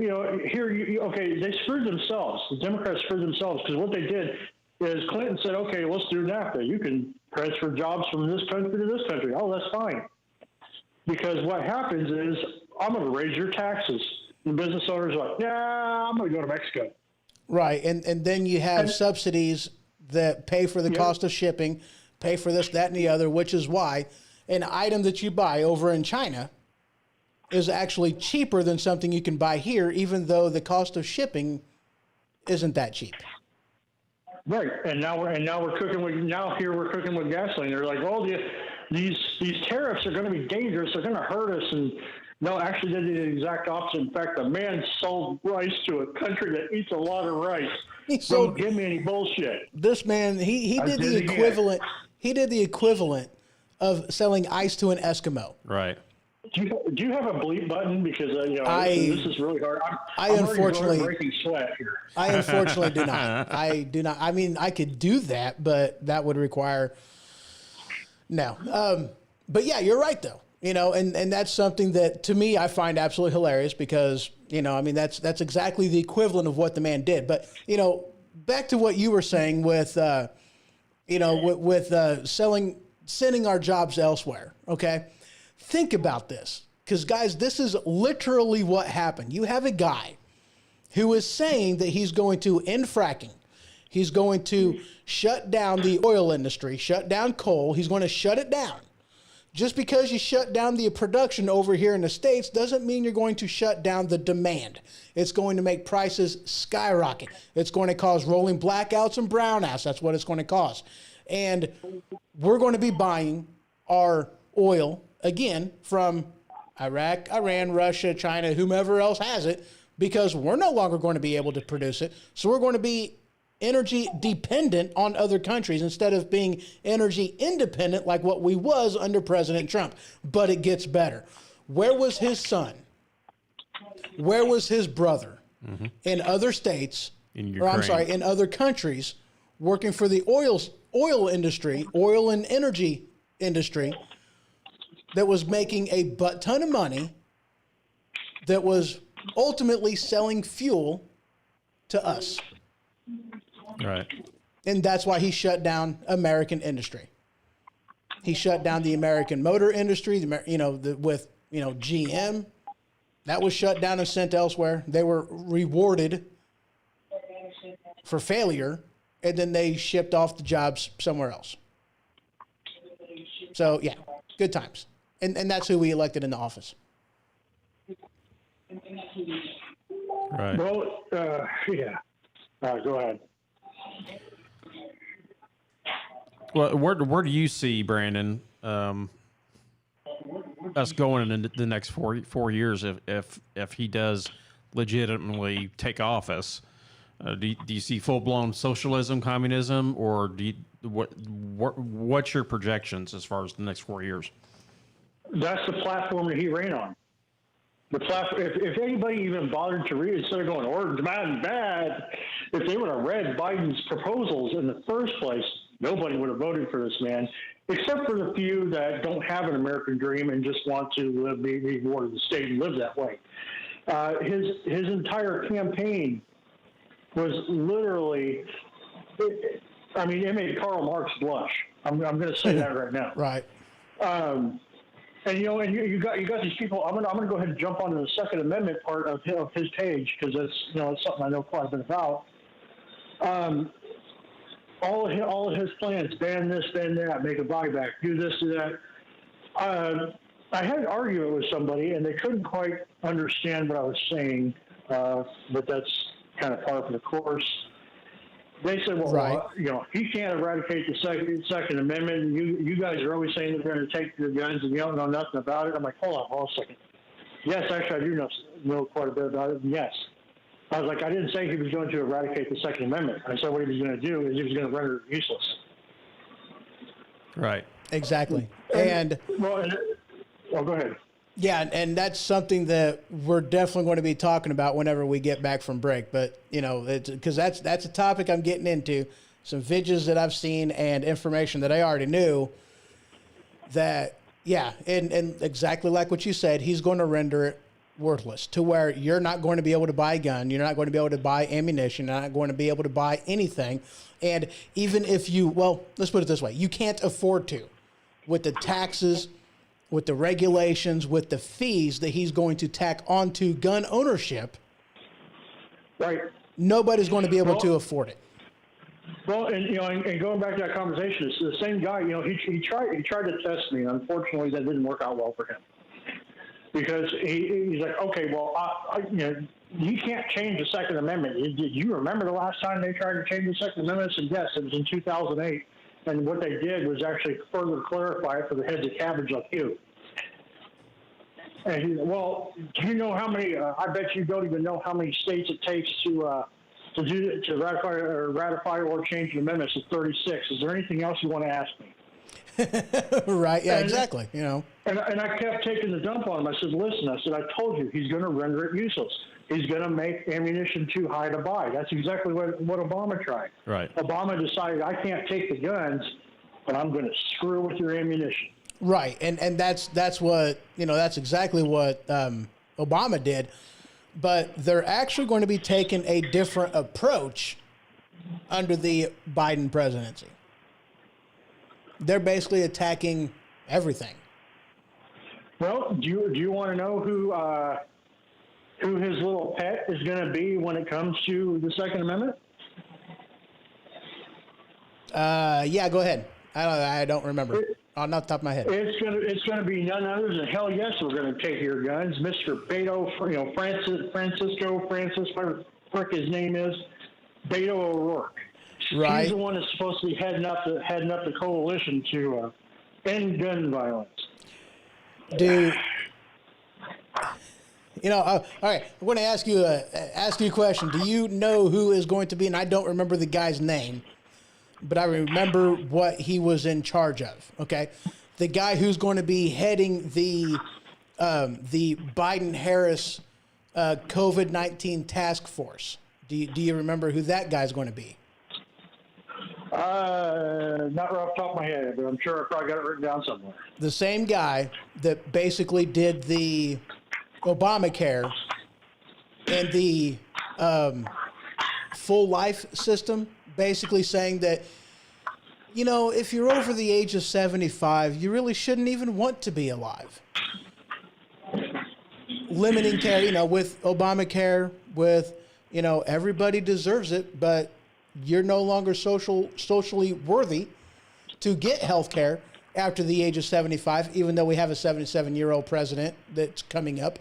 they screwed themselves. The Democrats screwed themselves, because what they did is Clinton said, okay, let's do NAFTA. You can transfer jobs from this country to this country. Oh, that's fine. Because what happens is, I'm going to raise your taxes. The business owners are like, I'm going to go to Mexico. Right, and then you have subsidies that pay for the cost of shipping, pay for this, that, and the other, which is why an item that you buy over in China is actually cheaper than something you can buy here, even though the cost of shipping isn't that cheap. Right, and now we're cooking with gasoline. They're like, well, these tariffs are going to be dangerous. They're going to hurt us. And no, actually, they did the exact opposite. In fact, a man sold rice to a country that eats a lot of rice. Don't give me any bullshit. This man, he did the equivalent. He did the equivalent of selling ice to an Eskimo. Right. Do you have a bleep button? Because this is really hard. I'm unfortunately breaking sweat here. I unfortunately do not. I do not. I mean, I could do that, but that would require no. But yeah, you're right though. And that's something that to me I find absolutely hilarious, because that's exactly the equivalent of what the man did. But back to what you were saying with sending our jobs elsewhere. Okay. Think about this, because guys, this is literally what happened. You have a guy who is saying that he's going to end fracking. He's going to shut down the oil industry, shut down coal. He's going to shut it down. Just because you shut down the production over here in the States doesn't mean you're going to shut down the demand. It's going to make prices skyrocket. It's going to cause rolling blackouts and brownouts. That's what it's going to cause. And we're going to be buying our oil again from Iraq, Iran, Russia, China, whomever else has it, because we're no longer going to be able to produce it. So we're going to be energy dependent on other countries instead of being energy independent like what we was under President Trump. But it gets better. Where was his son? Where was his brother in other states, in other countries, working for the oil industry, oil and energy industry, that was making a butt ton of money, that was ultimately selling fuel to us? Right. And that's why he shut down American industry. He shut down the American motor industry, with GM. That was shut down and sent elsewhere. They were rewarded for failure, and then they shipped off the jobs somewhere else. So, yeah, good times. And that's who we elected in the office. Right. Well, yeah. Go ahead. Well, where do you see, Brandon, us going in the next 4 years if he does legitimately take office? Do you see full blown socialism, communism, or what's your projections as far as the next 4 years? That's the platform that he ran on. The platform. If anybody even bothered to read, instead of going orange, bad, if they would have read Biden's proposals in the first place, nobody would have voted for this man, except for the few that don't have an American dream and just want to be ward of the state and live that way. His entire campaign was literally, it made Karl Marx blush. I'm going to say that right now. Right. And you got these people. I'm gonna go ahead and jump onto the Second Amendment part of his page, because that's it's something I know quite a bit about. All of his plans: ban this, ban that, make a buyback, do this, do that. I had an argument with somebody, and they couldn't quite understand what I was saying, but that's kind of par for the course. They said, well, right. He can't eradicate the Second Amendment. You guys are always saying they're going to take your guns, and you don't know nothing about it. I'm like, hold on a second. Yes, actually, I do know quite a bit about it. Yes. I was like, I didn't say he was going to eradicate the Second Amendment. I said what he was going to do is he was going to render it useless. Right. Exactly. Go ahead. Yeah, and that's something that we're definitely going to be talking about whenever we get back from break. But, because that's a topic I'm getting into, some videos that I've seen and information that I already knew that, and exactly like what you said, he's going to render it worthless to where you're not going to be able to buy a gun, you're not going to be able to buy ammunition, you're not going to be able to buy anything. And even if let's put it this way, you can't afford to, with the taxes, with the regulations, with the fees that he's going to tack onto gun ownership, right? Nobody's going to be able to afford it. Well, and going back to that conversation, it's the same guy. He tried to test me, and unfortunately, that didn't work out well for him, because he's like, okay, well, you can't change the Second Amendment. Did you remember the last time they tried to change the Second Amendment? And yes, it was in 2008. And what they did was actually further clarify it for the heads of cabbage like you. And do you know how many? I bet you don't even know how many states it takes to ratify or change an amendment. It's 36. Is there anything else you want to ask me? Right. Yeah. Exactly. And I kept taking the dump on him. I said, listen. I said, I told you he's going to render it useless. He's going to make ammunition too high to buy. That's exactly what Obama tried. Right. Obama decided, I can't take the guns, but I'm going to screw with your ammunition. Right. And that's what, that's exactly what Obama did. But they're actually going to be taking a different approach under the Biden presidency. They're basically attacking everything. Well, do you want to know who his little pet is going to be when it comes to the Second Amendment? Yeah, go ahead. I don't remember. Not the top of my head. It's going to be none other than, hell yes, we're going to take your guns, Mr. Beto, Francis, whatever the frick his name is, Beto O'Rourke. Right. He's the one that's supposed to be heading up the coalition to end gun violence. Dude. All right. I'm going to ask you a question. Do you know who is going to be? And I don't remember the guy's name, but I remember what he was in charge of. Okay, the guy who's going to be heading the Biden-Harris COVID-19 task force. Do you remember who that guy's going to be? Not right off the top of my head, but I'm sure I probably got it written down somewhere. The same guy that basically did the Obamacare and the full life system, basically saying that, if you're over the age of 75, you really shouldn't even want to be alive. Limiting care, with Obamacare, with, everybody deserves it, but you're no longer socially worthy to get health care after the age of 75, even though we have a 77-year-old president that's coming up.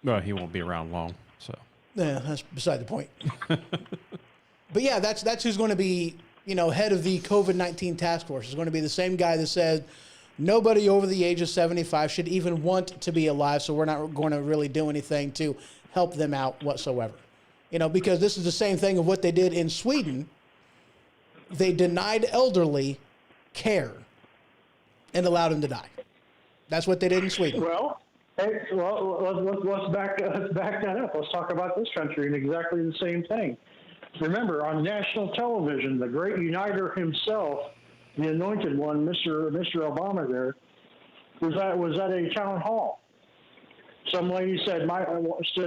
Well, he won't be around long, so. Yeah, that's beside the point. But yeah, that's who's going to be, head of the COVID-19 task force. Is going to be the same guy that said nobody over the age of 75 should even want to be alive, so we're not going to really do anything to help them out whatsoever. Because this is the same thing of what they did in Sweden. They denied elderly care and allowed them to die. That's what they did in Sweden. Well, let's back that up. Let's talk about this country and exactly the same thing. Remember, on national television, the great uniter himself, the anointed one, Mr. Obama, there was at a town hall. Some lady stood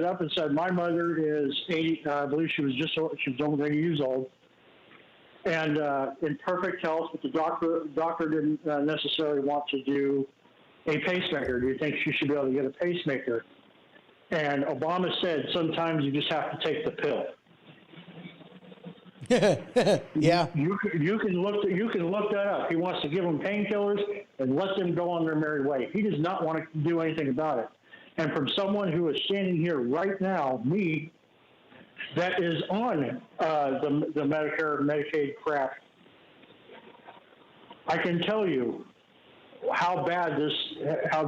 up and said, "My mother is 80. I believe she was over 80 years old, and in perfect health. But the doctor didn't necessarily want to do a pacemaker? Do you think she should be able to get a pacemaker? And Obama said sometimes you just have to take the pill. Yeah. You can look that up. He wants to give them painkillers and let them go on their merry way. He does not want to do anything about it. And from someone who is standing here right now, me, that is on the Medicare, Medicaid crap, I can tell you how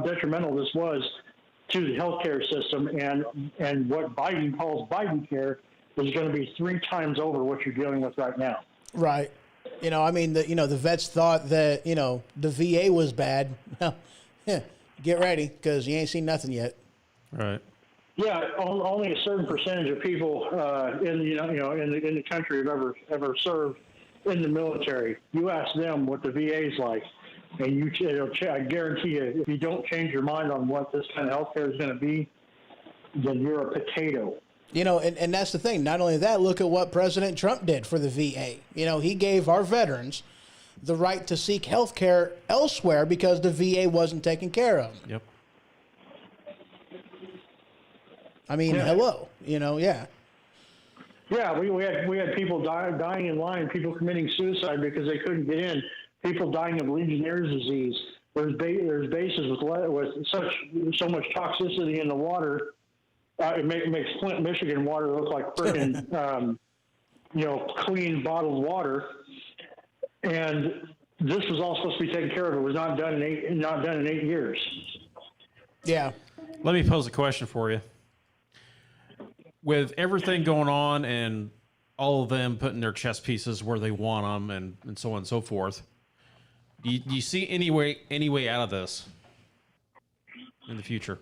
detrimental this was to the healthcare system, and what Biden calls Biden care is going to be 3 times over what you're dealing with right now. Right. I mean, the vets thought that, the VA was bad. Well, get ready, because you ain't seen nothing yet. Right. Yeah, only a certain percentage of people in the country have ever served in the military. You ask them what the VA is like, and I guarantee you, if you don't change your mind on what this kind of healthcare is going to be, then you're a potato. And that's the thing. Not only that, look at what President Trump did for the VA. He gave our veterans the right to seek health care elsewhere because the VA wasn't taking care of them. Yep. I mean, hello, yeah. Yeah, we had people dying in line, people committing suicide because they couldn't get in, people dying of Legionnaire's disease. There's bases with so much toxicity in the water. It makes Flint, Michigan water look like freaking, clean bottled water. And this was all supposed to be taken care of. It was not done in 8 years. Yeah. Let me pose a question for you. With everything going on and all of them putting their chess pieces where they want them and so on and so forth, do you see any way out of this in the future?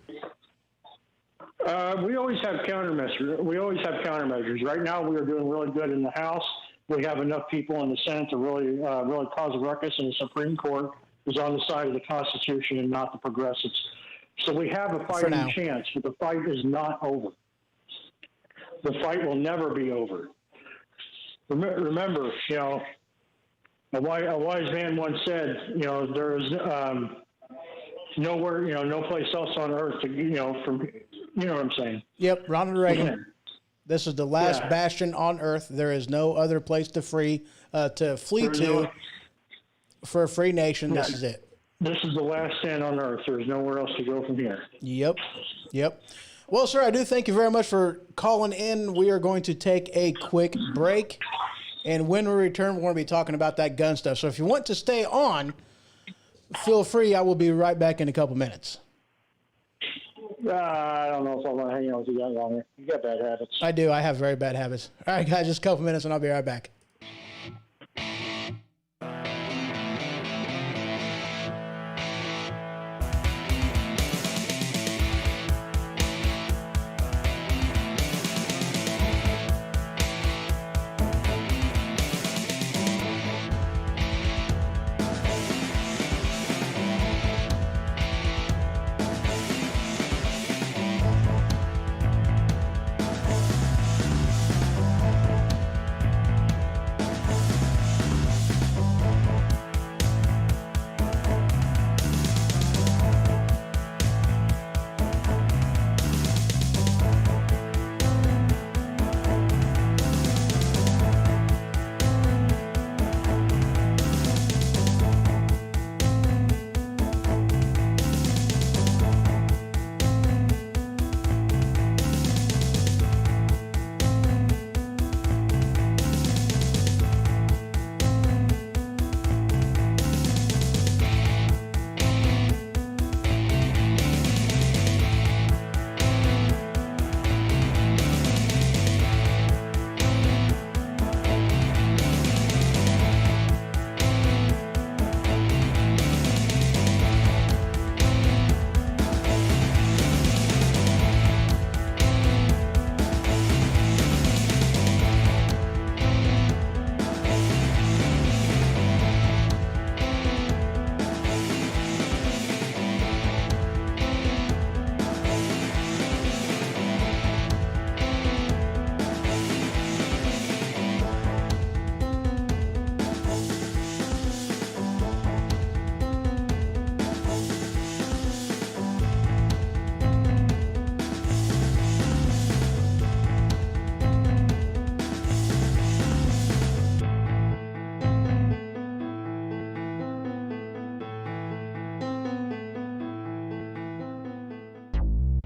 We always have countermeasures. Right now, we are doing really good in the House. We have enough people in the Senate to really cause a ruckus, and the Supreme Court is on the side of the Constitution and not the progressives. So we have a fighting chance, but the fight is not over. The fight will never be over. Remember, a wise man once said, there is nowhere, no place else on earth to, from, you know what I'm saying? Yep, Ronald Reagan. This is the last bastion on earth. There is no other place to flee to for a free nation. This is it. This is the last stand on earth. There's nowhere else to go from here. Yep. Well, sir, I do thank you very much for calling in. We are going to take a quick break. And when we return, we're going to be talking about that gun stuff. So if you want to stay on, feel free. I will be right back in a couple minutes. I don't know if I want to hang out with you that longer. You got bad habits. I do. I have very bad habits. All right, guys, just a couple minutes and I'll be right back.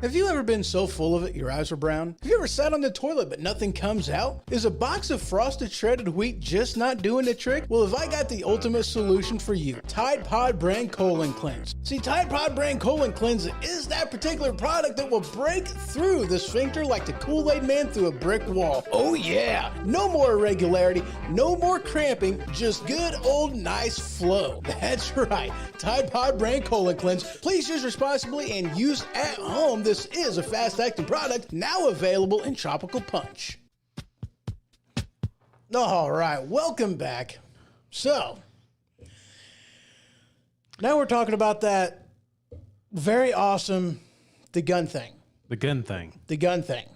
Have you ever been so full of it your eyes are brown? Have you ever sat on the toilet but nothing comes out? Is a box of frosted shredded wheat just not doing the trick? Well, have I got the ultimate solution for you? Tide Pod Brand Colon Cleanse. See, Tide Pod Brand Colon Cleanse is that particular product that will break through the sphincter like the Kool-Aid Man through a brick wall. Oh yeah! No more irregularity, no more cramping, just good old nice flow. That's right, Tide Pod Brand Colon Cleanse. Please use responsibly and use at home. This is a fast-acting product now available in Tropical Punch. All right, welcome back. So, now we're talking about that very awesome, the gun thing. The gun thing. The gun thing.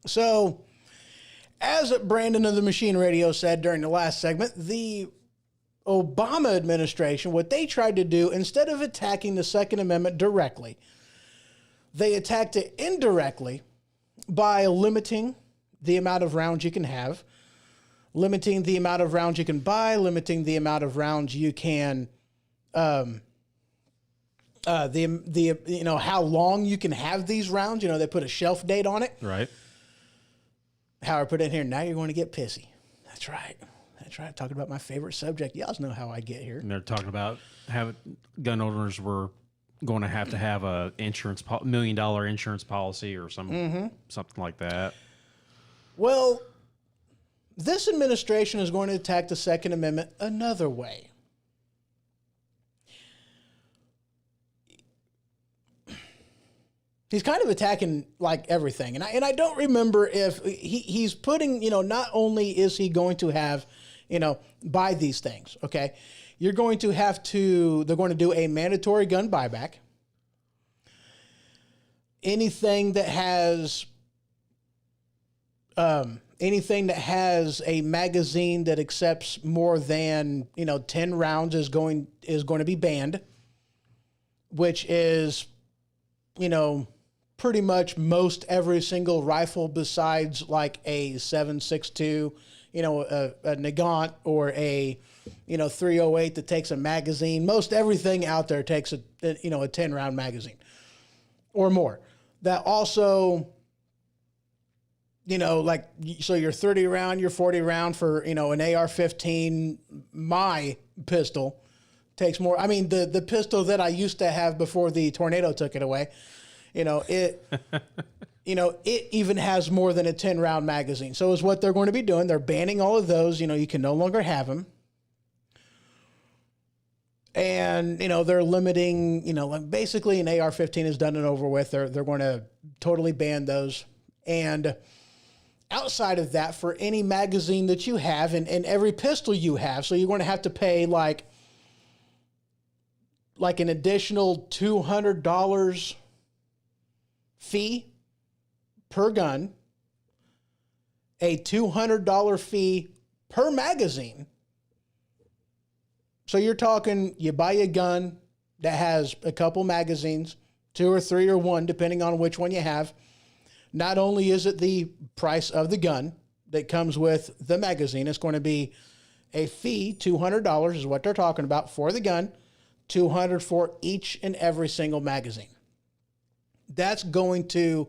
So, as Brandon of the Machine Radio said during the last segment, the Obama administration, what they tried to do, instead of attacking the Second Amendment directly, they attacked it indirectly by limiting the amount of rounds you can have, limiting the amount of rounds you can buy, limiting the amount of rounds you can, how long you can have these rounds. You know, they put a shelf date on it. Right. How I put in here, now you're going to get pissy. That's right. Talking about my favorite subject. Y'all know how I get here. And they're talking about how gun owners were going to have a $1 million insurance policy or something like that. Well, this administration is going to attack the Second Amendment another way. He's kind of attacking like everything. And I don't remember if he's putting, not only is he going to have, buy these things, okay? They're going to do a mandatory gun buyback. Anything that has a magazine that accepts more than 10 rounds is going to be banned, which is pretty much most every single rifle besides like a 7.62, a Nagant or a 308 that takes a magazine. Most everything out there takes a 10 round magazine or more. That also, so your 30 round, your 40 round for, an AR-15, my pistol takes more. I mean, the pistol that I used to have before the tornado took it away, it even has more than a 10 round magazine. So is what they're going to be doing. They're banning all of those. You can no longer have them. And, they're limiting, like basically an AR-15 is done and over with. They're going to totally ban those. And outside of that, for any magazine that you have and every pistol you have, so you're going to have to pay like an additional $200 fee per gun, a $200 fee per magazine. So you're talking, you buy a gun that has a couple magazines, 2 or 3 or 1, depending on which one you have. Not only is it the price of the gun that comes with the magazine, it's going to be a fee, $200 is what they're talking about for the gun, $200 for each and every single magazine. That's going to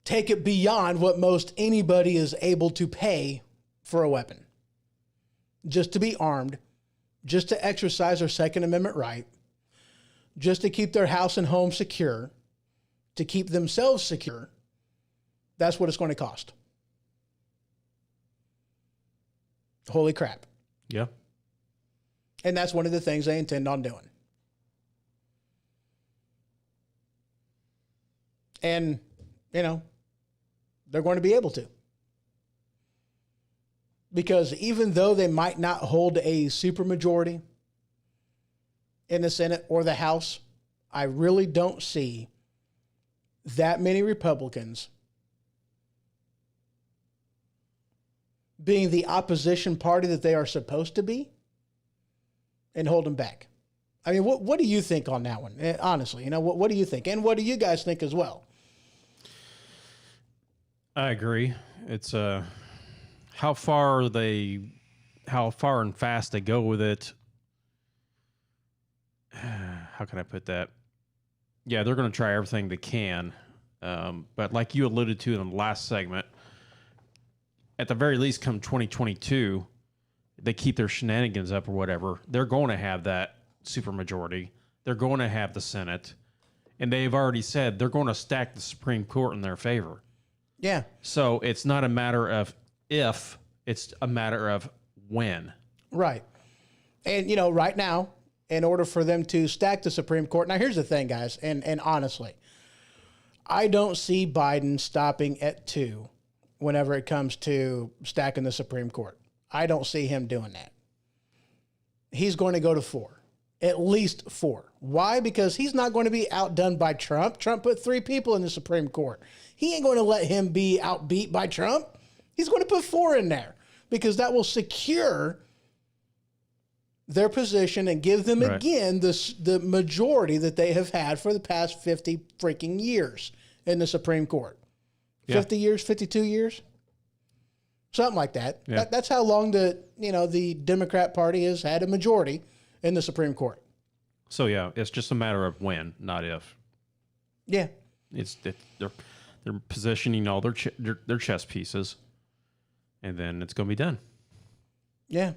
take it beyond what most anybody is able to pay for a weapon. Just to be armed, just to exercise their Second Amendment right, just to keep their house and home secure, to keep themselves secure. That's what it's going to cost. Holy crap. Yeah. And that's one of the things they intend on doing. And, they're going to be able to. Because even though they might not hold a supermajority in the Senate or the House, I really don't see that many Republicans being the opposition party that they are supposed to be and hold them back. I mean, what do you think on that one? Honestly, what do you think? And what do you guys think as well? I agree. It's how far and fast they go with it. How can I put that? Yeah, they're going to try everything they can. But like you alluded to in the last segment, at the very least, come 2022, they keep their shenanigans up or whatever, they're going to have that supermajority. They're going to have the Senate. And they've already said they're going to stack the Supreme Court in their favor. Yeah. So it's not a matter of if, it's a matter of when. Right. And, you know, right now, in order for them to stack the Supreme Court, now here's the thing, guys, and honestly, I don't see Biden stopping at 2 whenever it comes to stacking the Supreme Court. I don't see him doing that. He's going to go to 4, at least 4. Why? Because he's not going to be outdone by Trump. Trump put 3 people in the Supreme Court. He ain't going to let him be outbeat by Trump. He's going to put 4 in there because that will secure their position and give them again the majority that they have had for the past 50 freaking years in the Supreme Court. 50 years, 52 years, something like that. Yeah. That's how long the Democrat Party has had a majority in the Supreme Court. So yeah, it's just a matter of when, not if. Yeah, they're positioning all their chess pieces, and then it's going to be done. Yeah.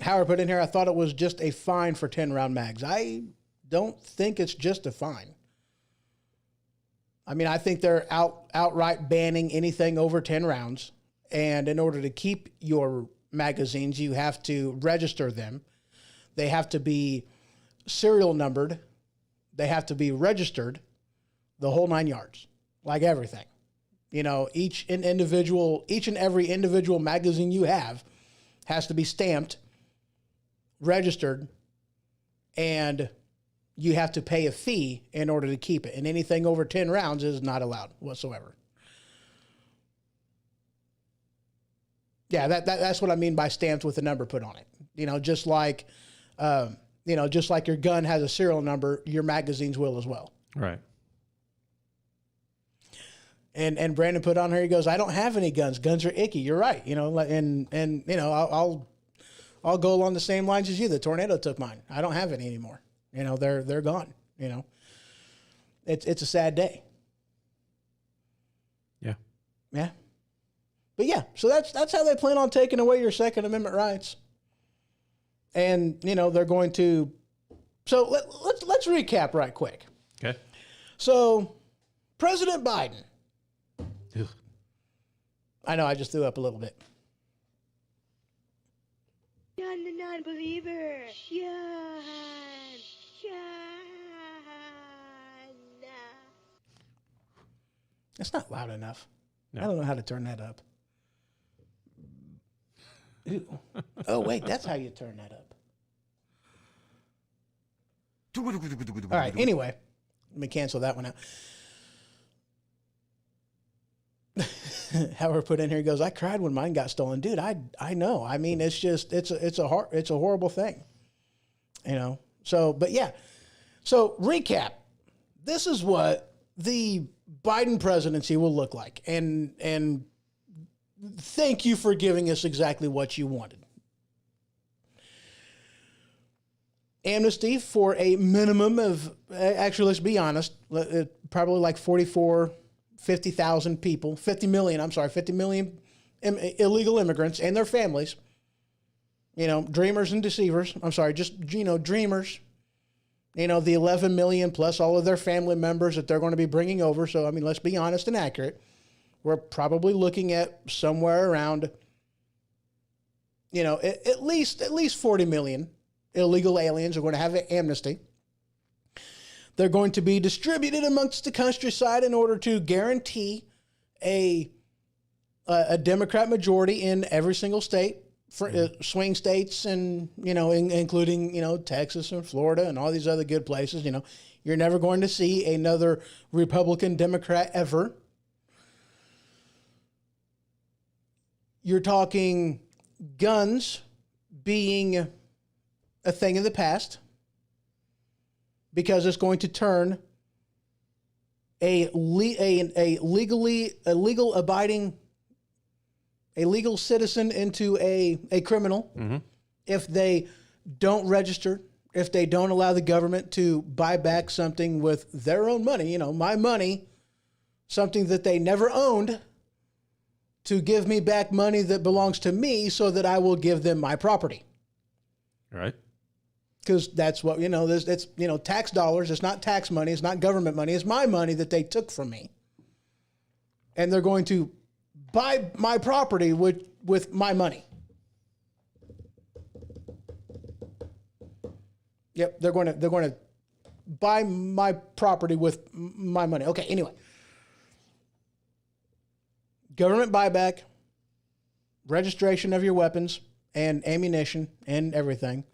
Howard put in here, I thought it was just a fine for 10-round mags. I don't think it's just a fine. I mean, I think they're outright banning anything over 10 rounds. And in order to keep your magazines, you have to register them. They have to be serial numbered. They have to be registered, the whole 9 yards, like everything. You know, each and every individual magazine you have has to be stamped, registered, and you have to pay a fee in order to keep it. And anything over 10 rounds is not allowed whatsoever. Yeah, that's what I mean by stamped with a number put on it. You know, just like your gun has a serial number, your magazines will as well. Right. And Brandon put on here, he goes, I don't have any guns. Guns are icky. You're right. You know, and you know, I'll go along the same lines as you. The tornado took mine. I don't have any anymore. You know, they're gone. You know, it's a sad day. Yeah. Yeah. But yeah, so that's how they plan on taking away your Second Amendment rights. And, you know, they're going to, so let's recap right quick. Okay. So President Biden, Ugh. I know I just threw up a little bit. John the non-believer. John. It's not loud enough. No. I don't know how to turn that up. Ooh. Oh, wait, that's how you turn that up. All right, anyway, let me cancel that one out. Howard put in here, he goes, I cried when mine got stolen. Dude, I know. I mean, it's a horrible thing. You know. So, but yeah. So, recap. This is what the Biden presidency will look like. And thank you for giving us exactly what you wanted. Amnesty for a minimum of, actually, let's be honest, probably like 50,000 people, 50 million illegal immigrants and their families. You know, dreamers and deceivers. I'm sorry, just, you know, dreamers. You know, the 11 million plus all of their family members that they're going to be bringing over. So, I mean, let's be honest and accurate. We're probably looking at somewhere around, you know, at least 40 million illegal aliens are going to have an amnesty. They're going to be distributed amongst the countryside in order to guarantee a Democrat majority in every single state, swing states, and, you know, including, you know, Texas and Florida and all these other good places. You know, you're never going to see another Republican Democrat ever. You're talking guns being a thing of the past because it's going to turn a legal citizen into a criminal if they don't register if they don't allow the government to buy back something with their own money, my money, something that they never owned, to give me back money that belongs to me so that I will give them my property. Right. Because that's what, it's, tax dollars. It's not tax money. It's not government money. It's my money that they took from me. And they're going to buy my property with my money. Yep, they're going to buy my property with my money. Okay, anyway. Government buyback, registration of your weapons and ammunition and everything,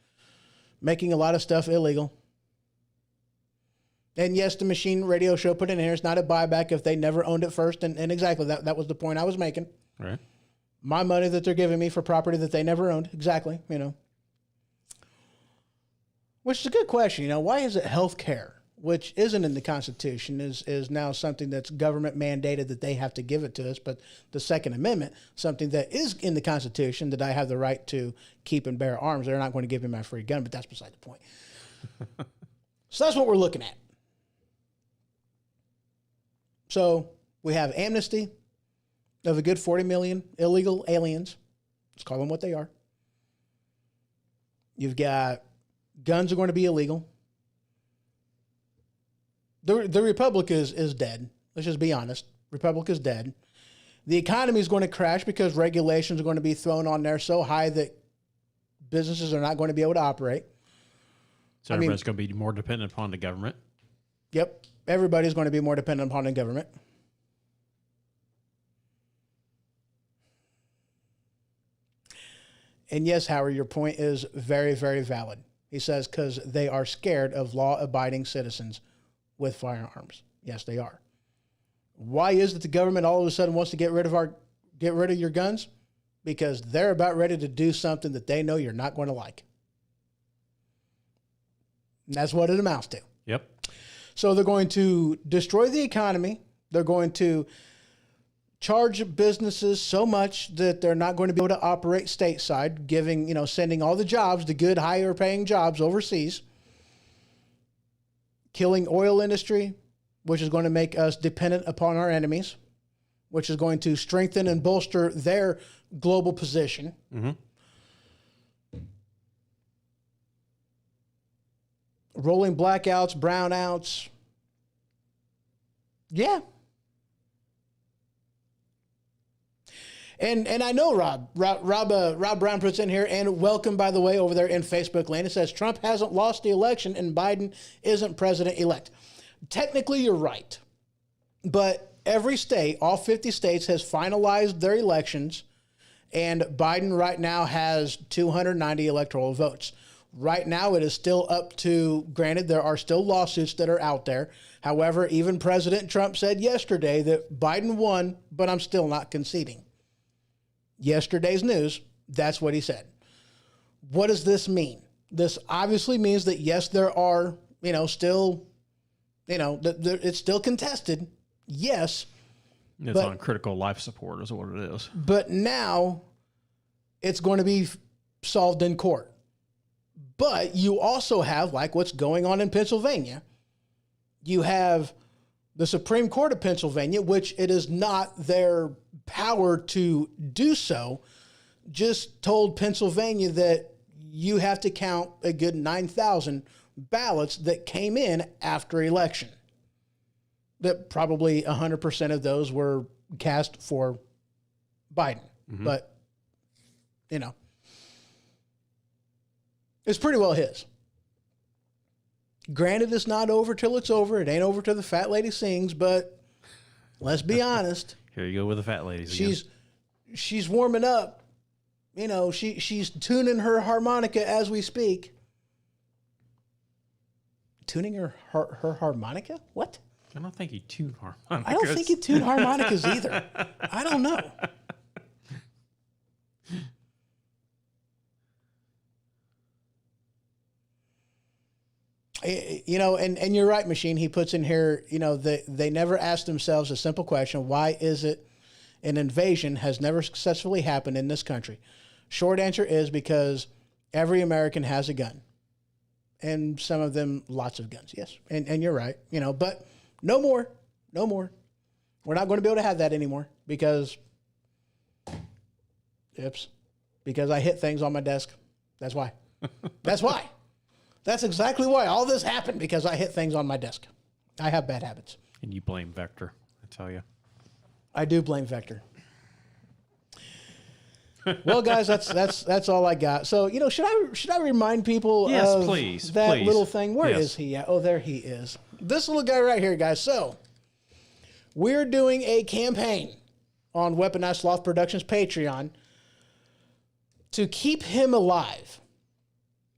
making a lot of stuff illegal. And yes, the machine radio show put in here, it's not a buyback if they never owned it first. And exactly, that was the point I was making. Right. My money that they're giving me for property that they never owned. Exactly, Which is a good question. Why is it health care, which isn't in the Constitution, is now something that's government mandated that they have to give it to us. But the Second Amendment, something that is in the Constitution that I have the right to keep and bear arms, they're not going to give me my free gun, but that's beside the point. So that's what we're looking at. So we have amnesty of a good 40 million illegal aliens. Let's call them what they are. You've got guns are going to be illegal. The Republic is dead. Let's just be honest. Republic is dead. The economy is going to crash because regulations are going to be thrown on there so high that businesses are not going to be able to operate. So everybody's going to be more dependent upon the government. Yep. Everybody's going to be more dependent upon the government. And yes, Howard, your point is very, very valid. He says, because they are scared of law-abiding citizens with firearms. Yes, they are. Why is it the government all of a sudden wants to get rid of your guns? Because they're about ready to do something that they know you're not going to like. And that's what it amounts to. Yep. So they're going to destroy the economy. They're going to charge businesses so much that they're not going to be able to operate stateside, sending all the jobs, the good, higher paying jobs overseas, killing oil industry, which is going to make us dependent upon our enemies, which is going to strengthen and bolster their global position. Mm-hmm. Rolling blackouts, brownouts. Yeah. And I know Rob Brown puts in here, and welcome, by the way, over there in Facebook land. It says Trump hasn't lost the election and Biden isn't president-elect. Technically, you're right. But every state, all 50 states, has finalized their elections, and Biden right now has 290 electoral votes. Right now, it is still up to, granted, there are still lawsuits that are out there. However, even President Trump said yesterday that Biden won, but I'm still not conceding. Yesterday's news, that's what he said. What does this mean? This obviously means that, yes, there are, still, it's still contested. Yes. It's on critical life support is what it is. But now it's going to be solved in court. But you also have, like what's going on in Pennsylvania, you have the Supreme Court of Pennsylvania, which it is not their power to do so, just told Pennsylvania that you have to count a good 9,000 ballots that came in after election. That probably 100% of those were cast for Biden. Mm-hmm. But, it's pretty well his. Granted, it's not over till it's over. It ain't over till the fat lady sings, but let's be honest. Here you go with the fat ladies again. She's warming up. She's tuning her harmonica as we speak. Tuning her harmonica? What? I don't think he tuned harmonicas. I don't think he tuned harmonicas either. I don't know. And you're right, Machine. He puts in here, they never asked themselves a simple question. Why is it an invasion has never successfully happened in this country? Short answer is because every American has a gun. and some of them lots of guns. Yes, and you're right. But no more. We're not going to be able to have that anymore because I hit things on my desk. That's why. That's exactly why all this happened, because I hit things on my desk. I have bad habits. And you blame Vector, I tell you. I do blame Vector. Well, guys, that's all I got. So, should I remind people of please, that please. little thing? Where Yes. is he at? Oh, there he is. This little guy right here, guys. So, we're doing a campaign on Weaponized Sloth Productions Patreon to keep him alive.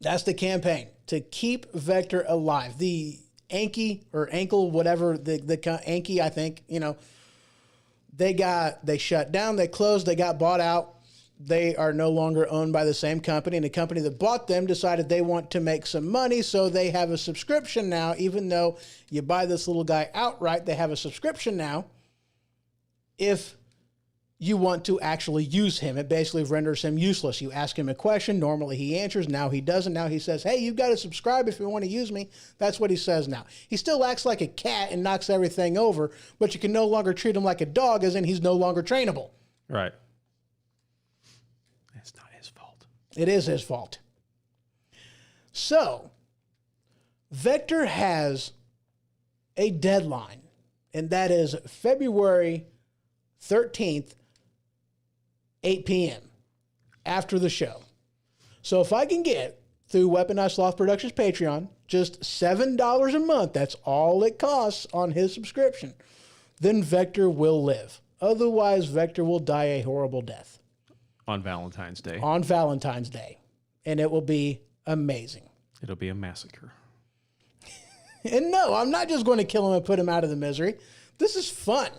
That's the campaign, to keep Vector alive. The Anki or Ankle, whatever, the Anki, I think, they shut down, they closed, they got bought out. They are no longer owned by the same company, and the company that bought them decided they want to make some money, so they have a subscription now. Even though you buy this little guy outright, they have a subscription now. If you want to actually use him, it basically renders him useless. You ask him a question, normally he answers, now he doesn't. Now he says, hey, you've got to subscribe if you want to use me. That's what he says now. He still acts like a cat and knocks everything over, but you can no longer treat him like a dog, as in he's no longer trainable. Right. It's not his fault. It is his fault. So, Vector has a deadline, and that is February 13th, 8 p.m. after the show. So if I can get through Weaponized Sloth Productions Patreon just $7 a month, that's all it costs on his subscription, then Vector will live. Otherwise, Vector will die a horrible death. On Valentine's Day. On Valentine's Day. And it will be amazing. It'll be a massacre. And no, I'm not just going to kill him and put him out of the misery. This is fun.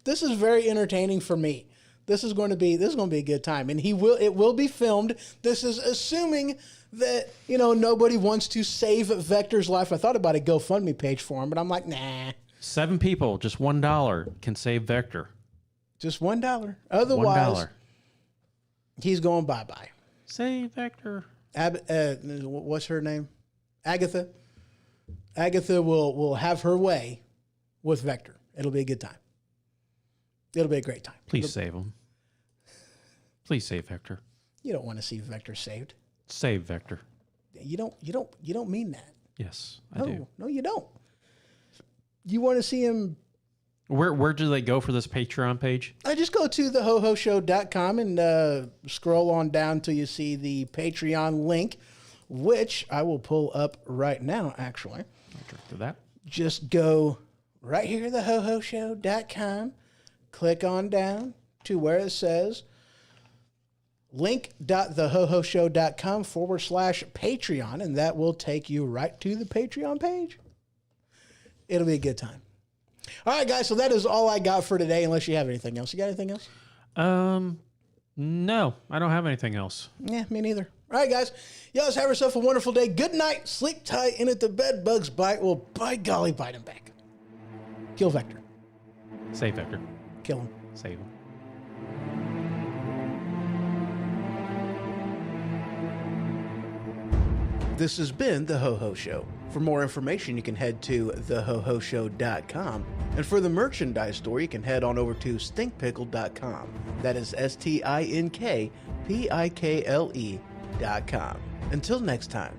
This is very entertaining for me. This is going to be a good time. And it will be filmed. This is assuming that, nobody wants to save Vector's life. I thought about a GoFundMe page for him, but I'm like, nah. 7 people, just $1 can save Vector. Just $1. Otherwise, $1. He's going bye-bye. Save Vector. What's her name? Agatha. Agatha will have her way with Vector. It'll be a good time. It'll be a great time. Please save him. Please save Vector. You don't want to see Vector saved. Save Vector. You don't mean that. Yes, I do. No, you don't. You want to see him. Where do they go for this Patreon page? I just go to the HoHoShow.com and scroll on down till you see the Patreon link, which I will pull up right now, actually. I'll direct to that. Just go right here to the HoHoShow.com, click on down to where it says link.thehohoshow.com/Patreon, and that will take you right to the Patreon page. It'll be a good time. All right, guys, so that is all I got for today, unless you have anything else. You got anything else? No, I don't have anything else. Yeah, me neither. All right, guys, you guys have yourself a wonderful day. Good night, sleep tight, and if the bed bugs bite, well, by golly, bite him back. Kill Vector. Save Vector. Kill him. Save him. This has been The HoHo Show. For more information, you can head to thehohoshow.com. And for the merchandise store, you can head on over to stinkpickle.com. That is stinkpickle.com. Until next time.